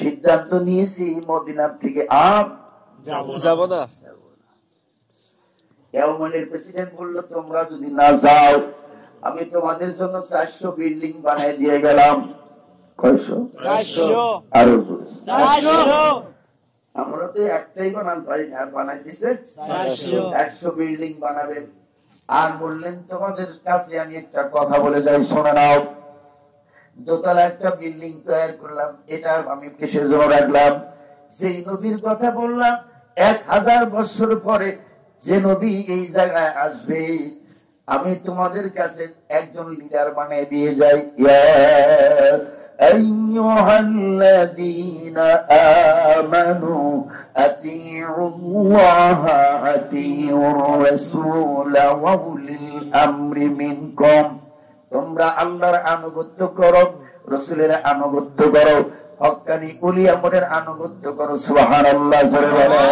সিদ্ধান্ত নিয়েছি মদিনার থেকে আর যাব না। ইয়ামানের প্রেসিডেন্ট বললো, তোমরা যদি না যাও আমি তোমাদের জন্য 400 বিল্ডিং বানিয়ে দিয়ে গেলাম। কয়শো? আরো জোরে। আমরা তো একটাই বানান পারি না, আর বানাই দিচ্ছে 100 বিল্ডিং বানাবেন। আর বললেন, তোমাদের কাছে আমি একটা কথা বলে যাই, শোনে নাও। দোতলা একটা বিল্ডিং তৈরি করলাম, এটা আমি কিসের জন্য রাখলাম? সেই নবীর কথা বললাম, 1000 বছর পরে যে নবী এই জায়গায় আসবে, আমি তোমাদের কাছে একজন লিডার বানিয়ে দিয়ে যাই। ইয়া আইয়ুহাল্লাযীনা আমানু আতিউল্লাহ আতিউর রাসূল ওয়া উলিল আমরি মিনকুম। তোমরা আল্লাহর আনুগত্য করো, রাসূলের আনুগত্য করো, হক্কানি উলি আমরের আনুগত্য করো। সুবহানাল্লাহ, জোরে বলেন।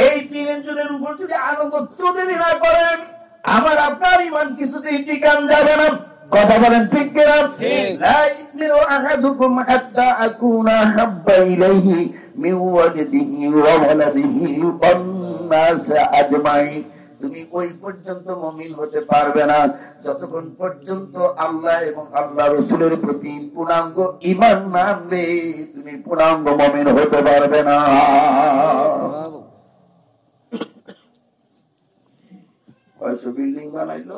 এই তিনজনের উপর যদি আনুগত্য যদি না করেন, আমার আপনার ঈমান কিছুতেই টিকান যাবে না। কথা বলেন ঠিক কিনা? লা ইউমিনু আহাদুকুম হাত্তা আকুনা হাব্বা ইলাইহি মিন ওয়ালিদিহি ওয়া ওয়ালাদিহি ওয়ান নাস আজমাইন। তুমি ওই পর্যন্ত মুমিন হতে পারবে না যতক্ষণ পর্যন্ত আল্লাহ এবং আল্লাহ রাসূলের প্রতি পূর্ণাঙ্গ ঈমান না আনবে, তুমি পূর্ণাঙ্গ মুমিন হতে পারবে না। কয়শো বিল্ডিং বানাইলো?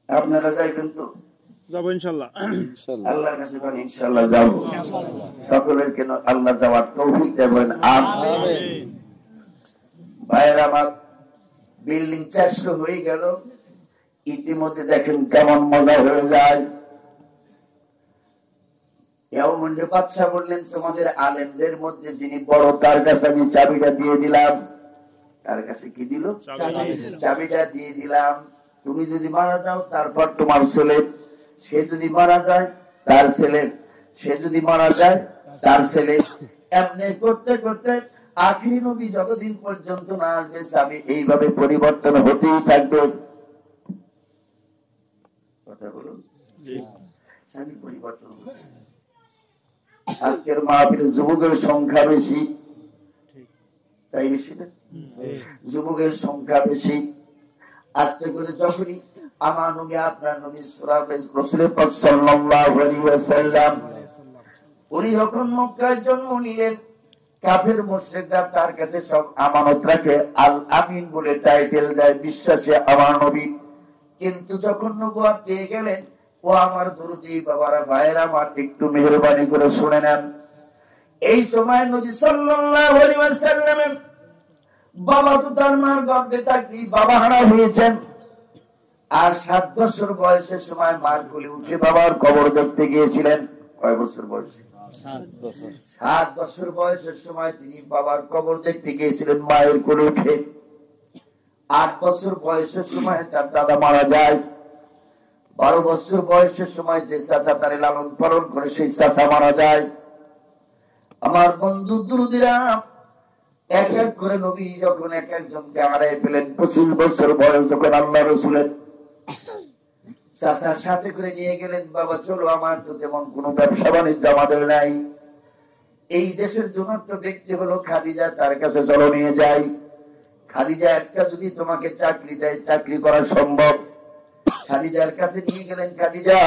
আপনারা যাইবেন তো? যাবো ইনশাআল্লাহ। আল্লাহর কাছে বলেন ইনশাআল্লাহ যাবো। সকলের কেন আল্লাহ যাওয়ার তৌফিক দেবেন, আমিন। ভাইয়েরা আমার, বিল্ডিং 400 হয়ে গেল। ইতিমধ্যে দেখেন কেমন মজা হয়ে যায়। ইয়ামানের বাদশা বললেন, তোমাদের আলেমদের মধ্যে যিনি বড় তার কাছে আমি চাবিটা দিয়ে দিলাম। তার কাছে কি দিল? চাবিটা দিয়ে দিলাম। তুমি যদি মারা যাও, তারপর তোমার ছেলে, সে যদি মারা যায় তার ছেলে, সে যদি মারা যায় তার ছেলে, এমনি করতে করতে আখিরি নবী যতদিন পর্যন্ত না আসবে, চাবি এইভাবে পরিবর্তন হতেই থাকবে। কথা বলুন, চাবি পরিবর্তন হচ্ছে। আজকের মাহফিলে যুবকের সংখ্যা বেশি, তাই বেশি না? যুবকের সংখ্যা বেশি। আস্তে করে যখনই আমার নবী, আপনার নবী রাসূল পাক সাল্লাল্লাহু আলাইহি ওয়াসাল্লাম উনি যখন মক্কায় জন্ম নিলেন, কাফের মুশরিকরা তার কাছে সব আমানত রাখে, আল আমিন বলে টাইটেল দেয়, বিশ্বাসী আমার নবী। কিন্তু যখন নবুয়ত পেয়ে গেলেন, ও আমার দরদি বাবারা, ভাইয়েরা আমার, একটু মেহেরবানি করে শুনে নেন। এই সময় নবী সাল্লাল্লাহু আলাইহি ওয়াসাল্লামের বাবা তো তার মার গর্ভে থাকতে বাবা হারা হয়েছেন। আর 7 বছর বয়সের সময় মার কোলে উঠে বাবার কবর দেখতে গিয়েছিলেন। কয় বছর বয়সে? 7 বছর বয়সের সময় তিনি বাবার কবর দেখতে গিয়েছিলেন মায়ের কোলে উঠে। 8 বছর বয়সের সময় তার দাদা মারা যায়। 12 বছর বয়সের সময় যে চাচা তারে লালন পালন করে, সেই চাচা মারা যায়। আমার বন্ধু দুরুদিরা, এক এক করে নবী যখন এক একজনকে হারাই পেলেন, 25 বছর বয়স যখন আল্লাহ রাসূলের চাচার সাথে করে নিয়ে গেলেন, বাবা চলো, আমার তো তেমন কোনো ব্যবসা বাণিজ্য আমাদের নাই, এই দেশের জনপ্র ব্যক্তি হলো খাদিজা, তার কাছে চলো নিয়ে যাই। খাদিজা একটা যদি তোমাকে চাকরি দেয়, চাকরি করা সম্ভব। খাদিজার কাছে নিয়ে গেলেন, খাদিজা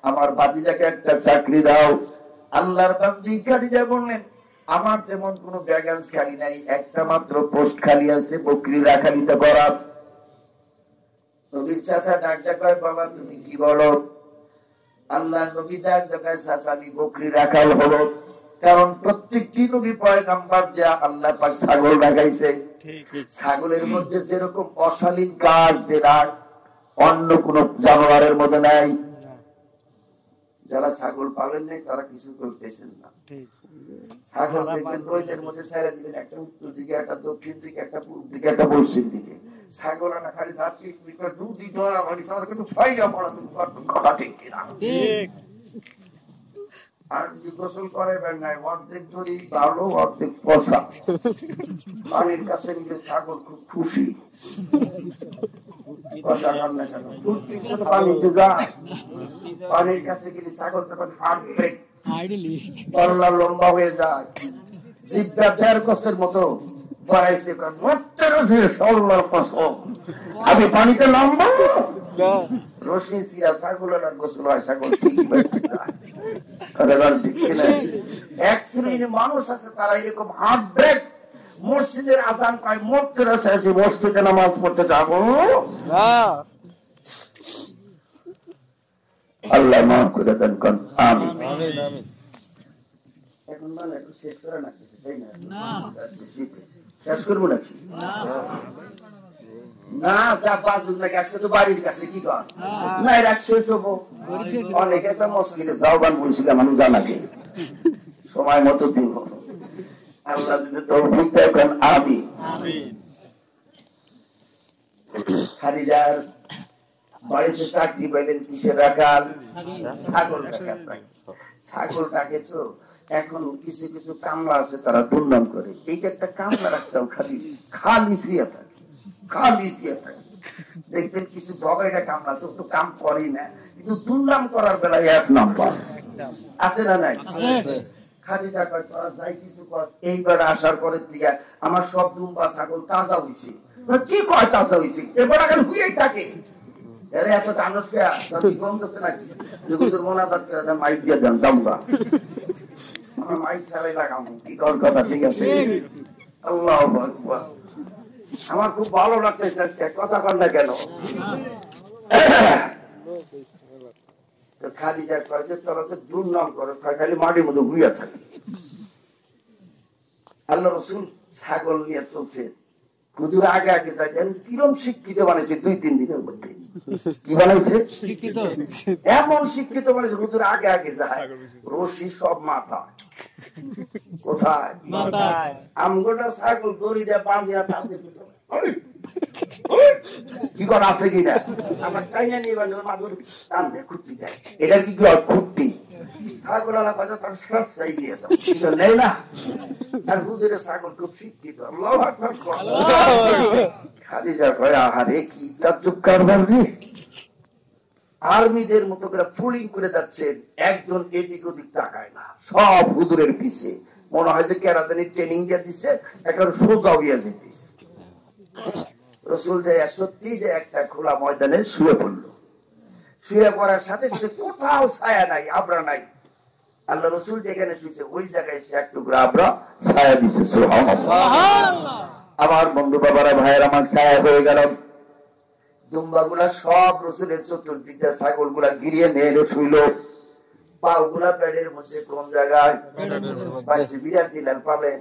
আমার ভাতিজাকে একটা চাকরি দাও। আল্লাহর বান্দি খাদিজা বললেন, আমার তেমন কোনো ভ্যাকেন্স খালি নাই, একটা মাত্র পোস্ট খালি আছে, বকরি রাখালিতে করা। নবীর চাচা ডাক কয়, বাবা তুমি কি বলো? আল্লাহ নবী ডাক দেখায়, চাচা আমি বকরি রাখাল হলো। কারণ প্রত্যেকটি নবী পয়গম্বর দেয়া আল্লাহ পাক ছাগল রাখাইছে। ছাগলের মধ্যে যেরকম অশালীন কাজ, যেটা অন্য কোন জানোয়ারের মধ্যে নাই। যারা ছাগল পালেন নাই তারা কিছু করতেছেন না। ছাগল দেখবেন রোদের মধ্যে ছেড়ে দিবেন, একটা উত্তর দিকে, একটা দক্ষিণ দিকে, একটা পূর্ব দিকে, একটা পশ্চিম দিকে। ছাগল আনা খালি দুধই ধরা মানে তারা কিন্তু ফাইলা পড়া, তুমি কথা ঠিক কিনা? আর যদি গোসল করাইবেন নাই, অর্ধেক ধরি ভালো, অর্ধেক পচা। পানির কাছে নিলে ছাগল খুব খুশি। কথা বল না কেন? পানিতে যা, পানির কাছে গেলে ছাগল তখন হার্ট ব্রেক, পাল্লা লম্বা হয়ে যায়, জিব্বা 1.5 গজের মতো বাড়াইছে, মরতে রয়েছে সল্লার কসম, আমি পানিতে লম্বা রশি সিরা ছাগল আর গোসল হয়, ছাগল ঠিকই পাচ্ছে না। ঠিক কিনা? এক শ্রেণীর মানুষ আছে তারা এরকম হার্ট ব্রেক, মসজিদের আজান কয় মরতে রয়েছে, মসজিদে নামাজ পড়তে যাবো। আল্লাহ মাফ করে দেন, কোন আমিন। এখন মানে একটু শেষ করে নাকি, তাই না? শেষ করবো নাকি? না যা বাজুক নাকি, আজকে তো বাড়ির কাছে কি কর না, এর শেষ হবো। অনেক একটা মসজিদে যাওয়ান বলছিলাম, আমি জানাকে সময় মতো দিব। আল্লাহ যদি তৌফিক দেয়, কোন আমিন। খাদিজার বাড়িতে চাকরি পাইলেন কিসের রাখাল? ছাগল রাখা। ছাগলটাকে তো এখন কিছু কিছু কামলা আছে তারা দুর্নাম করে, এইটা একটা কামলা রাখছে, খালি খালি ফিরে থাকে, খালি ফিরে থাকে। দেখবেন কিছু বগাইটা কামলা তো একটু কাম করেই না, কিন্তু দুর্নাম করার বেলায় 1 নম্বর আছে না নাই? খাদিজা কয় তোরা যাই কিছু কর, এইবার আসার পরের দিকে আমার সব দুম্বা ছাগল তাজা হয়েছে। কি কয় তাজা হয়েছে? এবার এখন হুইয়েই থাকে। এরা এত টানস গন্ধছে নাকি? মোনাজাত করে দেন, মাইক দিয়ে দেন, দামবা আমার মাইক ছাড়াই লাগাম, কি কর কথা, ঠিক আছে? আল্লাহু আকবার। আমার খুব ভালো লাগতেছে আজকে, কথা কর না কেন? খাদিজা কয় যে তোরা তো দুর্নাম করো, খালি মাটির মধ্যে ঘুরিয়া থাকে। আল্লাহ রাসূল ছাগল নিয়ে চলছে, হুজুর আগে আগে যায়, কিরম শিক্ষিত বানাইছে 2-3 দিনের মধ্যে। কি বানাইছে? এমন শিক্ষিত বানাইছে, হুজুর আগে আগে যায়, রশি সব মাথা। কোথায়? আমগোটা ছাগল দড়ি দিয়ে বাঁধিয়া টানতে, কি কর আছে কিনা আমার টাইনা নিয়ে মাদুর টানতে খুঁটি দেয়। এটা কি খুঁটি? ছাগল আলা কথা তার শ্বাস চাই দিয়েছে নেই না, আর হুজুরের ছাগল খুব শিক্ষিত। আল্লাহু আকবার। খাদিজা কয় আহারে কি তাজ্জুব কারবার রে, আর্মিদের মতো করে ফুলিং করে যাচ্ছেন, একজন এদিক ওদিক তাকায় না, সব হুজুরের পিছে। মনে হয় যে কেরাতানি ট্রেনিং দিয়ে দিচ্ছে, এখন সোজা হইয়া যেতেছে। রাসূল যে সত্যি যে একটা খোলা ময়দানে শুয়ে পড়ল, শুয়ে পড়ার সাথে সাথে কোথাও ছায়া নাই, আবরা নাই। আল্লাহ রাসূল যেখানে শুয়েছে ওই জায়গায় সে এক টুকরা আবরা ছায়া দিছে। সুবহানাল্লাহ। আমার বন্ধু বাবারা, ভাইয়ের আমার, ছায়া হয়ে গেল। দুম্বা গুলা সব রাসূলের চতুর্দিকে ছাগল গুলা গিরিয়ে নিয়ে শুইল। পাও গুলা পেটের মধ্যে কোন জায়গায়? বিড়াল টিলার পালেন,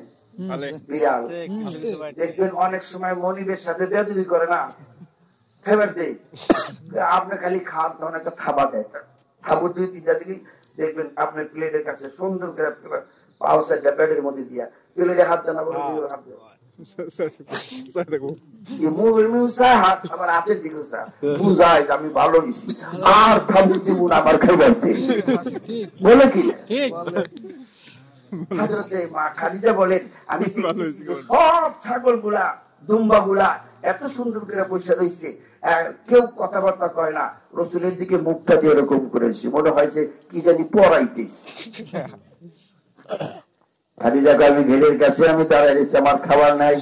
বিড়াল। দেখবেন অনেক সময় মনিবের সাথে বেয়াদবি করে না, খাবার দেয়, আপনি খালি খান, তখন একটা থাবা দেয়, থাবুর 2-3টা দিবি, দেখবেন আপনার প্লেটের কাছে সুন্দর করে পাও সাইডটা পেটের মধ্যে দিয়া প্লেটে হাত দেন, হাত দেয় আমার হাতের দিকে বুঝাই আমি ভালো হয়েছি, আর খাবো দিব না আমার খাবার বলে কি? মা খাদিজা বলেন, আমি সব ছাগল গুলা দুম্বা গুলা এত সুন্দর করে পয়সা রয়েছে, কেউ কথাবার্তা কয় না, রসুলের দিকে মুখটা দিয়ে এরকম করেছি, মনে হয়েছে কি জানি পড়াইতেছি। খাদিজাকে আমি ঘেরের কাছে আমি দাঁড়াই রয়েছি, আমার খাবার নাই,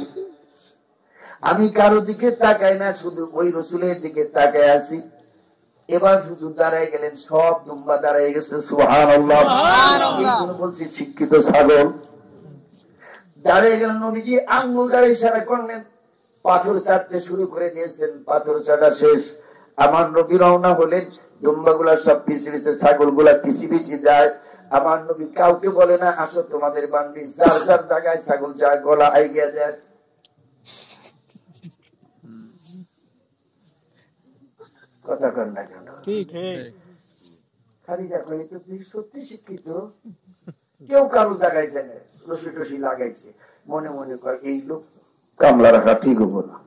আমি কারো দিকে তাকাই না, শুধু ওই রসুলের দিকে তাকাই আছি। এবার হুজুর দাঁড়ায় গেলেন, সব দুম্বা দাঁড়ায় গেছে। সুবহানাল্লাহ। এইগুলো বলছি শিক্ষিত ছাগল দাঁড়িয়ে গেলেন। নবীজি আঙ্গুল দ্বারা ইশারা করলেন, পাথর চাটতে শুরু করে দিয়েছেন। পাথর চাটা শেষ, আমার নবী রওনা হলেন। দুম্বা গুলা সব পিছিয়ে পিছিয়ে, ছাগল গুলা পিছিয়ে পিছিয়ে যায়। আমার নবী কাউকে বলে না আসো তোমাদের বান্ধবী, যার যার জায়গায় ছাগল যায় গলা আইগিয়া যায়। কথা কর না কেন? খাদিজা কয় তো তুই সত্যি শিক্ষিত, কেউ কারো জায়গায় যায় না, রশি টসি লাগাইছে। মনে মনে কয় এই লোক কামলা রাখা ঠিক হবো না।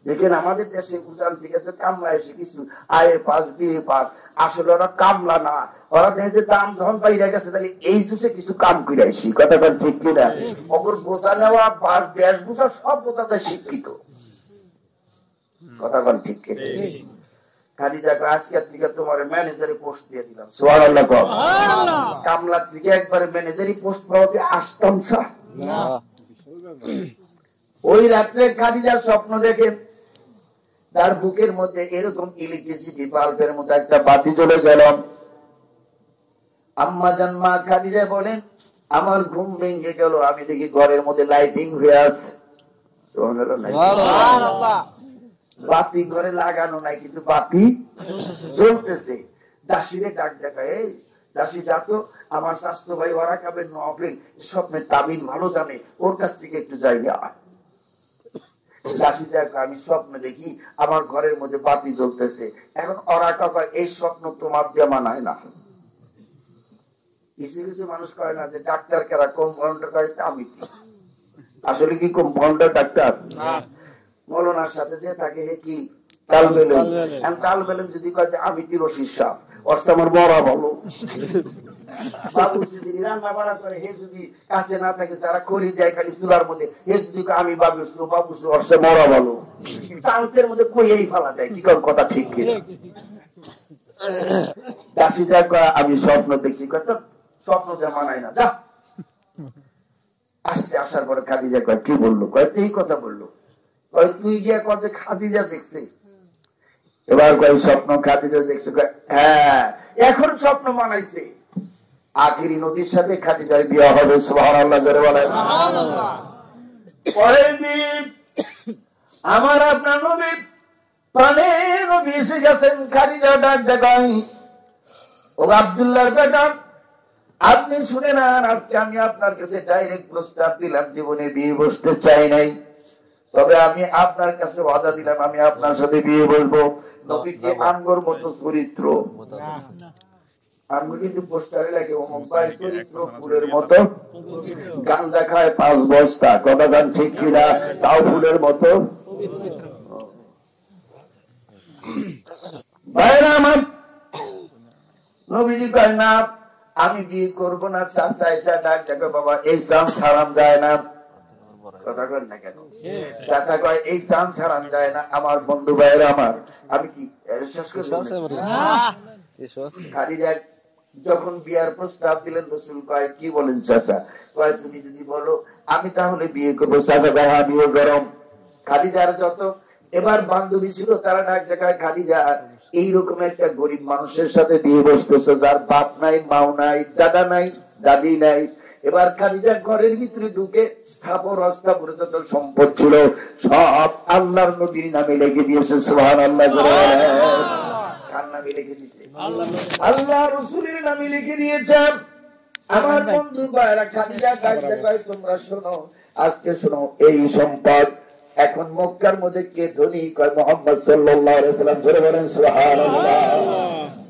দেখেন আমাদের দেশে উজান থেকে কামলা এসে কিছু আয়ের পাস বিয়ে পাস, আসলে ওরা কামলা না, ওরা দেখে যে দাম যখন বাইরে গেছে তাহলে এই জুসে কিছু কাম করে আসি। কথাটা ঠিক কিনা? অগর বোঝা নেওয়া বেশ বোঝা সব বোঝাতে শিক্ষিত। কথা বল ঠিক কিনা? খাদিজা কয় আজকের থেকে তোমার ম্যানেজারি পোস্ট দিয়ে দিলাম। সুবহানাল্লাহ কও। কামলার থেকে একবারে ম্যানেজারি পোস্ট পাওয়া যে আসতাম শাহ। ওই রাত্রে খাদিজা স্বপ্ন দেখে তার বুকের মধ্যে এরকম ইলেকট্রিসিটি বাল্বের মতো একটা বাতি জ্বলে গেল। আম্মা জান মা খাদিজা বলেন আমার ঘুম ভেঙে গেল, আমি দেখি ঘরের মধ্যে লাইটিং হয়ে আছে। সুবহানাল্লাহ। বাতি ঘরে লাগানো নাই কিন্তু বাতি জ্বলতেছে। দাসীরে ডাক দেখায়, এই দাসী যাতো আমার স্বাস্থ্য ভাই ওরা খাবেন নফিল স্বপ্নের তাবিল ভালো জানে, ওর কাছ থেকে একটু জায়গা। দাসী দেখ আমি স্বপ্ন দেখি আমার ঘরের মধ্যে বাতি জ্বলতেছে। এখন ওরা কাকা এই স্বপ্ন তোমার দিয়ে মানায় না। কিছু কিছু মানুষ কয় না যে ডাক্তার কেরা কম্পাউন্ডার কয় আমি আসলে কি কম্পাউন্ডার ডাক্তার মৌলানার সাথে যে থাকে হে কি তালবেলেন যদি কয় যে আমি তিরশির সাপ অর্থ আমার বড় ভালো বাবু যদি রান্না বাড়া করে হে যদি কাছে না থাকে যারা করি যায় খালি চুলার মধ্যে হে যদি আমি বাবু বাবু অর্থ বড় ভালো চান্সের মধ্যে কইয়েই ফেলা যায় কি কথা ঠিক কিনা? দাসী যা কয় আমি স্বপ্ন দেখছি কথা স্বপ্ন যা মানায় না যা। আসছে আসার পরে খাদিজা কয় কি বললো? কয় এই কথা বললো। কয় তুই গিয়া কয় খাদিজা দেখছে। এবার কয় স্বপ্ন খাদিজা দেখছে। হ্যাঁ এখন স্বপ্ন মানাইছে আখিরি নদীর সাথে খাদিজার বিয়ে হবে। সুবহানাল্লাহ জোরে বলেন। পরের দিন আমার আপনার নবী প্রাণের নবী এসে গেছেন। খাদিজা ডাক দেখায় ও আব্দুল্লাহর বেটা আপনি শুনে না আজকে আমি আপনার কাছে ডাইরেক্ট প্রস্তাব দিলাম, জীবনে বিয়ে বসতে চাই নাই, তবে আমি আপনার কাছে ওয়াদা দিলাম আমি আপনার সাথে বিয়ে বসবো। নবীকে আঙ্গুর মতো চরিত্র, আঙ্গুর কিন্তু পোস্টারে লাগে অমুক ভাই চরিত্র ফুলের মতো, গাঁজা খায় 5 বস্তা, কথা গান ঠিক কিনা? তাও ফুলের মতো। ভাইরা আমার নবীজি কয় না আমি বিয়ে করবো না। চাচা এসে ডাক দেখো বাবা এই চান্স হারাম যায় না। কথা কর না কেন? চাচা কয় এই চান্স হারাম যায় না। আমার বন্ধু ভাইয়ের আমার আমি কি শেষ করবো? খাদিজা যখন বিয়ার প্রস্তাব দিলেন রাসূল কয় কি বলেন চাচা? কয় তুমি যদি বলো আমি তাহলে বিয়ে করবো। চাচা কয় হ্যাঁ বিয়ে করম। খাদিজার যত এবার বান্ধবী ছিল তারা ডাক দেখায় খাদিজা এইরকম একটা গরিব মানুষের সাথে বিয়ে বসতেছে যার বাপ নাই মাও নাই দাদা নাই দাদি নাই। এবার খাদিজার ঘরের ভিতরে ঢুকে স্থাপর অস্থাপর যত সম্পদ ছিল সব আল্লাহর নবীর নামে লিখে দিয়েছে। সুবহানাল্লাহ। কার নামে লিখে দিয়েছে? আল্লাহ রাসূলের নামে লিখে দিয়েছে। আমার বন্ধু ভাইরা খাদিজা ডাক দেখায় তোমরা শোনো, আজকে শোনো এই সম্পদ এখন মক্কার মধ্যে কে ধনী? কয় মুহাম্মদ সাল্লাল্লাহু আলাইহি ওয়াসাল্লাম। জোরে বলেন সুবহানাল্লাহ।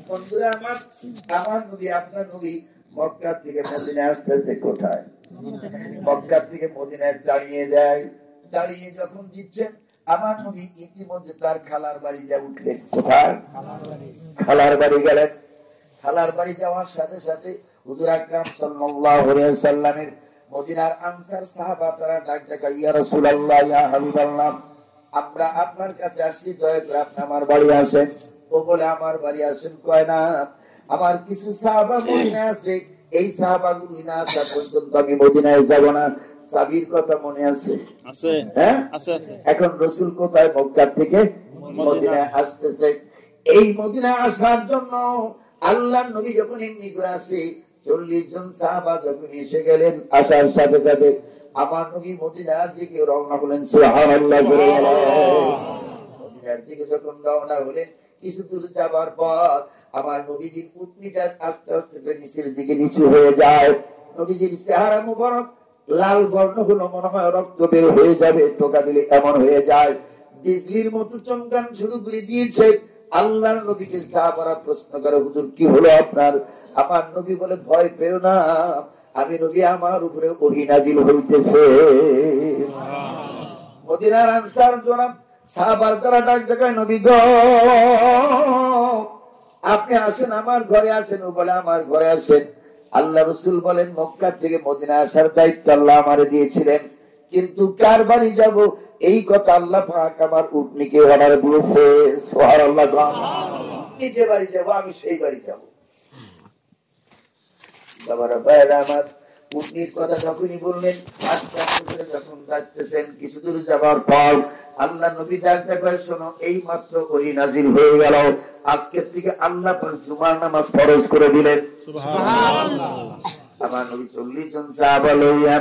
বন্ধুরা আমার নবী আপনার নবী মক্কা থেকে মদিনায় আসতেছে কোথায়? মক্কা থেকে মদিনায় দাঁড়িয়ে যায়। দাঁড়িয়ে যখন দিচ্ছেন আমার নবী ইতিমধ্যে তার খালার বাড়ি যা উঠলেন। কোথায়? খালার বাড়ি গেলেন। খালার বাড়ি যাওয়ার সাথে সাথে হুজুর আকরাম সাল্লাল্লাহু আলাইহি ওয়াসাল্লামের মদিনার আনসার সাহাবা তারা ডাক দেখায় ইয়া রাসূলুল্লাহ ইয়া হাবিবাল্লাহ আমরা আপনার কাছে আসছি, দয়া করে আপনি আমার বাড়ি আসেন। ও বলে আমার বাড়ি আসেন? কয় না আমার কিছু সাহাবা মদিনায় আছে, এই সাহাবাগুলো না আসা পর্যন্ত আমি মদিনায় যাব না। সাবির কথা মনে আছে? হ্যাঁ এখন রাসূল কোথায়? মক্কা থেকে মদিনায় আসতেছে। এই মদিনায় আসার জন্য আল্লাহর নবী যখন এমনি করে আসে 40 জন সাহাবা যখন এসে গেলেন, আসার সাথে সাথে আমার নবী মদিনার দিকে রওনা হলেন। সুবহানাল্লাহ। মদিনার দিকে যখন রওনা হলেন কিছু দূর যাবার পর আমার নবীজির উটনিটা আস্তে আস্তে নিচের দিকে নিচু হয়ে যায়। নবীজির চেহারা মুবারক লাল বর্ণ হলো, মনে হয় রক্ত বের হয়ে যাবে, টোকা দিলে এমন হয়ে যায়। বিজলির মতো চমকান শুরু করে দিয়েছে। আল্লাহর নবীকে সাহাবারা প্রশ্ন করে হুজুর কি হলো আপনার? আমার নবী বলে ভয় পেও না, আমি নবী আমার উপরে ওহী নাযিল হইতেছে। মদিনার আনসার জনাব সাহাবার যারা ডাক দেখায় নবী গো আপনি আসেন আমার ঘরে আসেন। ও বলে আমার ঘরে আসেন। আল্লাহ রাসূল বলেন মক্কা থেকে মদিনা আসার দায়িত্ব আল্লাহ আমারে দিয়েছিলেন, কিন্তু কার বাড়ি যাব এই কথা আল্লাহ পাক আমার উটনিকে অর্ডার দিয়েছে। সুবহানাল্লাহ। যে বাড়ি যাবো আমি সেই বাড়ি যাবো। বাবারা ভাইরা আমার, উটনির কথা যখনই বললেন, আস্তে আস্তে করে যখন যাচ্ছেন, কিছু দূর যাবার পর আল্লাহ নবী ডাকতে কয়, শোনো, এই মাত্র ওহী নাযিল হয়ে গেল, আজকের থেকে আল্লাহ পাক জুমার নামাজ ফরজ করে দিলেন। সুবহানাল্লাহ। আমার নবী 40 জন সাহাবা লইয়া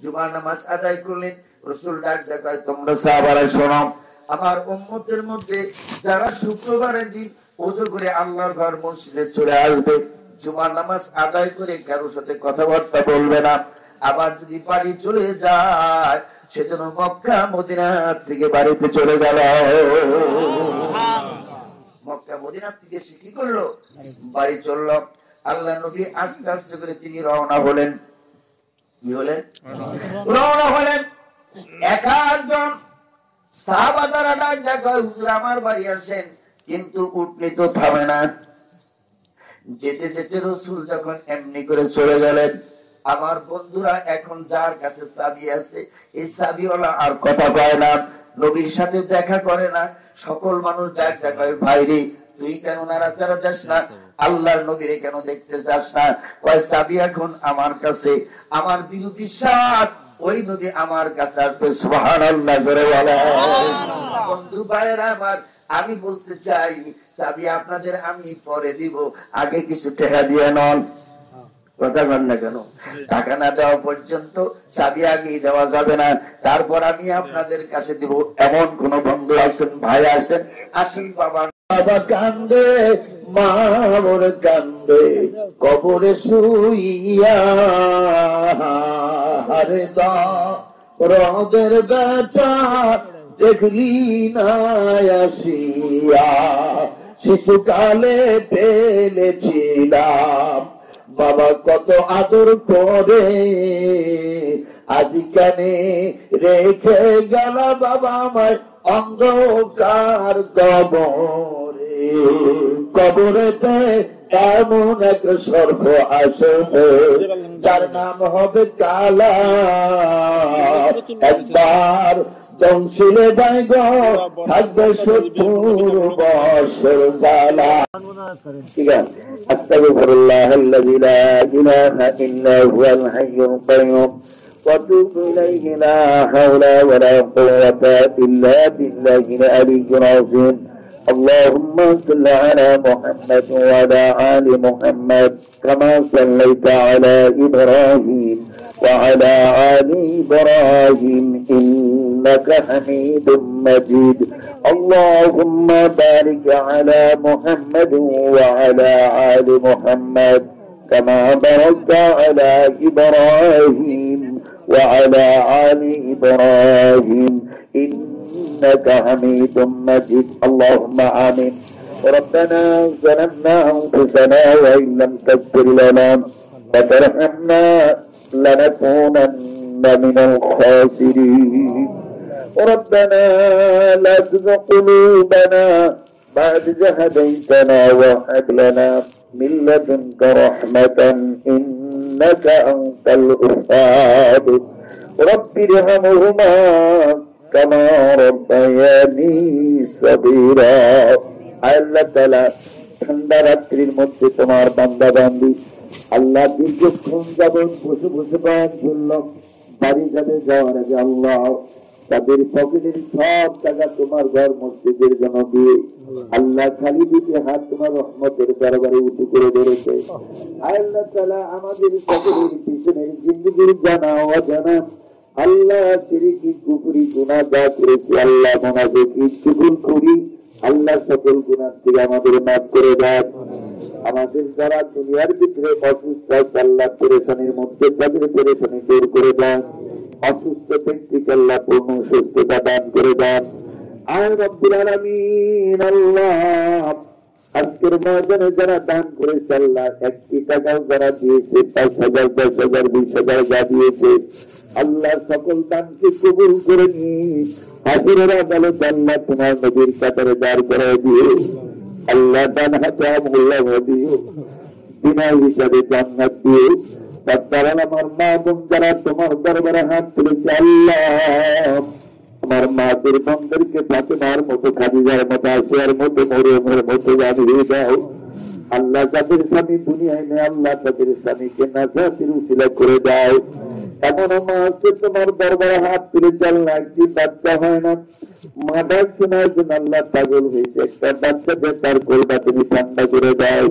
জুমার নামাজ আদায় করলেন। রাসূল ডাক দেয়, তোমরা সাহাবারা শোনো, আমার উম্মতের মধ্যে যারা শুক্রবারের দিন ওযু করে আল্লাহর ঘর মসজিদে চলে আসবে, জুমার নামাজ আদায় করে কারোর সাথে কথাবার্তা বলবে না, আবার যদি বাড়ি চলে যায় সেজন্য মক্কা মদিনা থেকে বাড়িতে চলে গেল। মক্কা মদিনা থেকে সে কি করলো? বাড়ি চলল। আল্লাহ নবী আস্তে আস্তে করে তিনি রওনা হলেন। কি হলেন? রওনা হলেন। একজন সাহাবা যারা ডাক দেয়, হুজুর আমার বাড়ি আসেন, কিন্তু উটনি তো থামে না। যেতে যেতে রাসূল যখন এমনি করে চলে গেলেন, আমার বন্ধুরা এখন যার কাছে চাবি আছে, এই চাবিওয়ালা আর কথা কয় না, নবীর সাথে দেখা করে না। সকল মানুষ ডাক দেয়, ভাই রে, তুই কেন নাড়াচাড়া যাস না? আল্লাহর নবীরে কেন দেখতে যাস না? কয়, চাবি এখন আমার কাছে, আমার দৃঢ় বিশ্বাস ওই নবী আমার কাছে আসবে। সুবহানাল্লাহ। জোরে বলেন। বন্ধু ভাইরা আমার, আমি বলতে চাই, চাবি আপনাদের আমি পরে দিব, আগে কিছু টাকা দিয়ে নন। কথা বল না কেন? টাকা না দেওয়া পর্যন্ত চাবি আগে দেওয়া যাবে না, তারপর আমি আপনাদের কাছে দিব। এমন কোন বন্ধু আছেন, ভাই আছেন? আসেন। বাবা বাবা কান্দে, মা মোর কান্দে, কবরে শুইয়া, হারে দা রদের বেটা দেখলি না আসিয়া, শিশুকালে পেলেছিলাম বাবা কত আদর করে, আজি কানে রেখে গেল বাবা আমায় অন্ধকার কবরে। কবরেতে এমন এক সর্প আসবে, যার নাম হবে কালা। একবার জংশিলে যাই গো, থাকবে 70 বছর জ্বালা। ঠিক আছে। আস্তাগফিরুল্লাহাল্লাযী লা ইলাহা ইল্লা হুয়াল হাইয়ুল কাইয়্যুম ওয়া আতুবু ইলাইহি, লা হাওলা ওয়া লা কুওয়াতা ইল্লা বিল্লাহিল আলিয়্যিল আযীম। اللهم صل على محمد وعلى آل محمد كما صليت على إبراهيم وعلى آل إبراهيم إنك حميد مجيد. اللهم بارك على محمد وعلى آل محمد كما باركت على إبراهيم وعلى آل إبراهيم إنك حميد مجيد. اللهم آمين. ربنا ظلمنا أنفسنا وإن لم تغفر لنا وترحمنا لنكونن من الخاسرين. ربنا لا تزغ قلوبنا بعد إذ هديتنا وهب لنا من لدنك رحمة إنك أنت الوهاب. رب ارحمهما كما ربياني صغيرا. আল্লাহ তাআলা ঠান্ডা রাত্রির মধ্যে তোমার বান্দা বান্দি আল্লাহ দীর্ঘক্ষণ যাবত বসে বসে পান শুনল, বাড়ি যাবে, যাওয়ার আগে আল্লাহ তাদের পকেটের সব টাকা তোমার ঘর মসজিদের জন্য দিয়ে আল্লাহ খালি দুটি হাত তোমার রহমতের দরবারে উঁচু করে ধরেছে। আল্লাহ তাআলা আমাদের সকলের পিছনের জিন্দেগির জানা অজানা আল্লাহ শিরকি কুফরি গুনাহ যা করেছি আল্লাহ মুনাফিকি চুগলখড়ি আল্লাহ সকল গুনাহ থেকে আমাদের মাফ করে দাও। আমাদের যারা দুনিয়ার ভিতরে অসুস্থ আল্লাহ পেরেশানির মধ্যে তাদের পেরেশানি দূর করে দাও। অসুস্থ ব্যক্তিকে আল্লাহ পূর্ণ সুস্থতা দান করে দাও। আর রব্বুল আলামিন আল্লাহ আজকের ময়দানে যারা দান করেছে আল্লাহ, একটি টাকাও যারা দিয়েছে, 5,000 10,000 20,000 যা দিয়েছে আল্লাহ সকল দানকে কবুল করে নিয়ে হাসরের আদালতে আল্লাহ তোমার নবীর কাতারে দাঁড় করায় দিয়ে আল্লাহ ডান হাতে আমুল্লাহ দিও, বিনা হিসাবে জান্নাত দিও। তার আমার মা বোন যারা তোমার দরবারে হাত তুলেছে আল্লাহ তোমার মাদের বন্ধুকে ফাতেমার মতো, খাদিজার মতো, আসিয়ার মতো, মরিয়মের মতো জানিয়ে দাও। আল্লাহ যাদের স্বামী দুনিয়ায় নেই, আল্লাহ তাদের স্বামীকে নাজাতের উসিলা করে দাও। এমন মা আছে তোমার দরবারে হাত তুলে চাল না, একটি বাচ্চা হয় না, মা ডাক শোনার জন্য আল্লাহ পাগল হয়েছে, একটা বাচ্চা দিয়ে তার কোলটা তুমি ঠান্ডা করে দাও।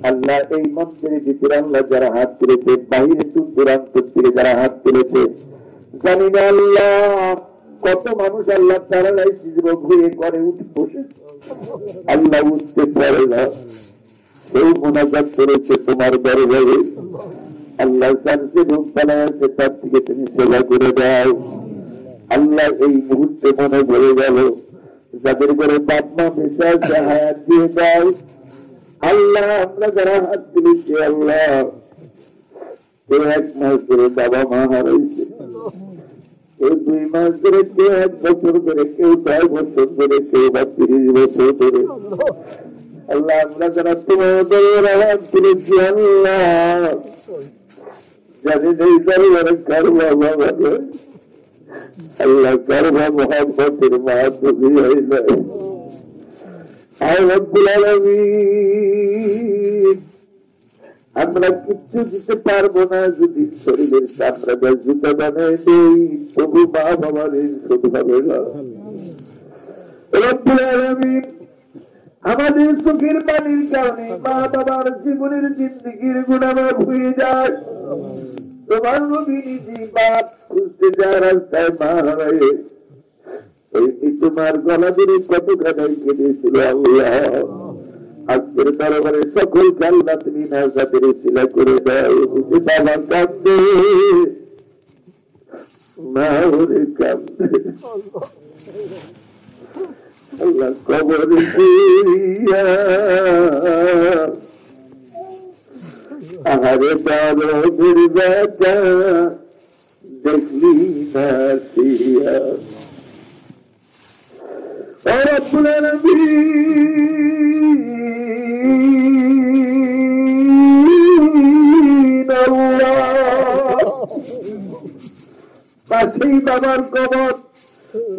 আল্লাহ এই মন্দিরের ভিতরে আল্লাহ যারা হাত তুলেছে, বাহিরে দূর দূরান্ত থেকে যারা হাত তুলেছে, জানি না আল্লাহ কত মানুষ আল্লাহ প্যারালাইসিস রোগ হয়ে করে উঠে বসে, আল্লাহ উঠতে পারে না, কেউ মোনাজাত করেছে তোমার দরবারে, আল্লাহ যার যে রোগ পালা আছে তার থেকে তুমি সেবা করে দাও। আল্লাহ এই মুহূর্তে মনে পড়ে গেল যাদের ঘরে বাপ মা বেঁচে আছে, হায়াত দিয়ে দাও। আল্লাহ আমরা যারা হাত তুলেছি, আল্লাহ কেউ 1 মাস ধরে বাবা মা হারাইছে, কেউ 2 মাস ধরে, কেউ 1 বছর ধরে, কেউ 6 বছর ধরে, কেউ বা 30 বছর ধরে। আল্লাহ আমরা যারা তোমার দরবারে হাত তুলেছি, আল্লাহ জানি নেই দরবারে কারবা বাবা, আল্লাহ কারবা মোহাম্মতের মাহাত্মী হইল। আয় রব্বুল আলামিন, আমরা কিচ্ছু দিতে পারবো না যদি শরীরের চামড়া জুতা বানায় দেই, তবু মা বাবার শোধ হবে না। রব্বুল আলামিন, আমাদের চোখের পানির কারণে মা বাবার জীবনের জিন্দেগির গুণামাফ হয়ে যায়। তোমার নবী নিজে বাপ খুঁজতে যায়, রাস্তায় মা হারায়, এই তোমার গলা ধরে কত কাদাই কেঁদেছিল। আল্লাহ আজকের দরবারে সকল আল্লাহ তুমি নাজাতের উসিলা করে দাও। বাবা কাঁদে, মা ওরে কাঁদে, আল্লাহ কবর আহারে বারোদের বেটা দেখলি না সিয়া। রব্বুল আলামিন, পাশেই বাবার কবর,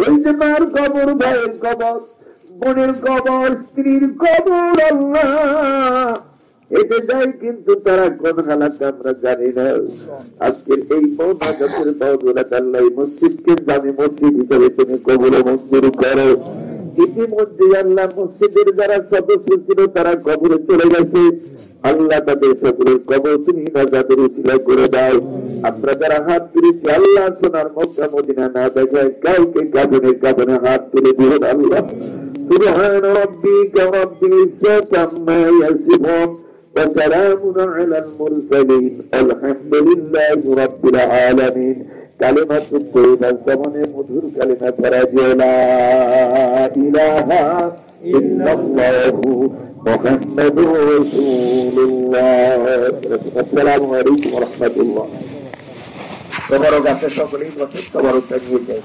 ওই যে মার কবর, ভাইয়ের কবর, বোনের কবর, স্ত্রীর কবর, আল্লাহ এতে যায়, কিন্তু তারা কোন হালাতে আমরা জানি না। আজকের এই মৌনাজাতের বদৌলতে আল্লাহ এই মসজিদকে জামি মসজিদ হিসেবে তুমি কবুল মঞ্জুর করো। ইতিমধ্যে আল্লাহ মসজিদের যারা সদস্য ছিল তারা কবরে চলে গেছে, আল্লাহ তাদের সকলের কবর তুমি নাজাতের উসিলা করে দাও। আমরা যারা হাত তুলেছি, আল্লাহ সোনার মক্কা মদিনা না দেখায় কাউকে কাঁদনে হাত তুলে দিবেন। আল্লাহ সুবহান রাব্বিকা রাব্বিল ইজ্জাতি আম্মা ইয়াসিফুন ওয়া সালামুন আলাল মুরসালিন আলহামদুলিল্লাহি রাব্বিল আলামিন। কালিমাতুত তাইয়্যিবা জবানে মধুর কালিমা পড়া যায়, লা ইলাহা ইল্লাল্লাহু মুহাম্মাদুর রাসূলুল্লাহ। আসসালামু আলাইকুম ওয়া রাহমাতুল্লাহ। তোমারও কাছে সকলেই বসে, তোমারও নিয়ে যায়।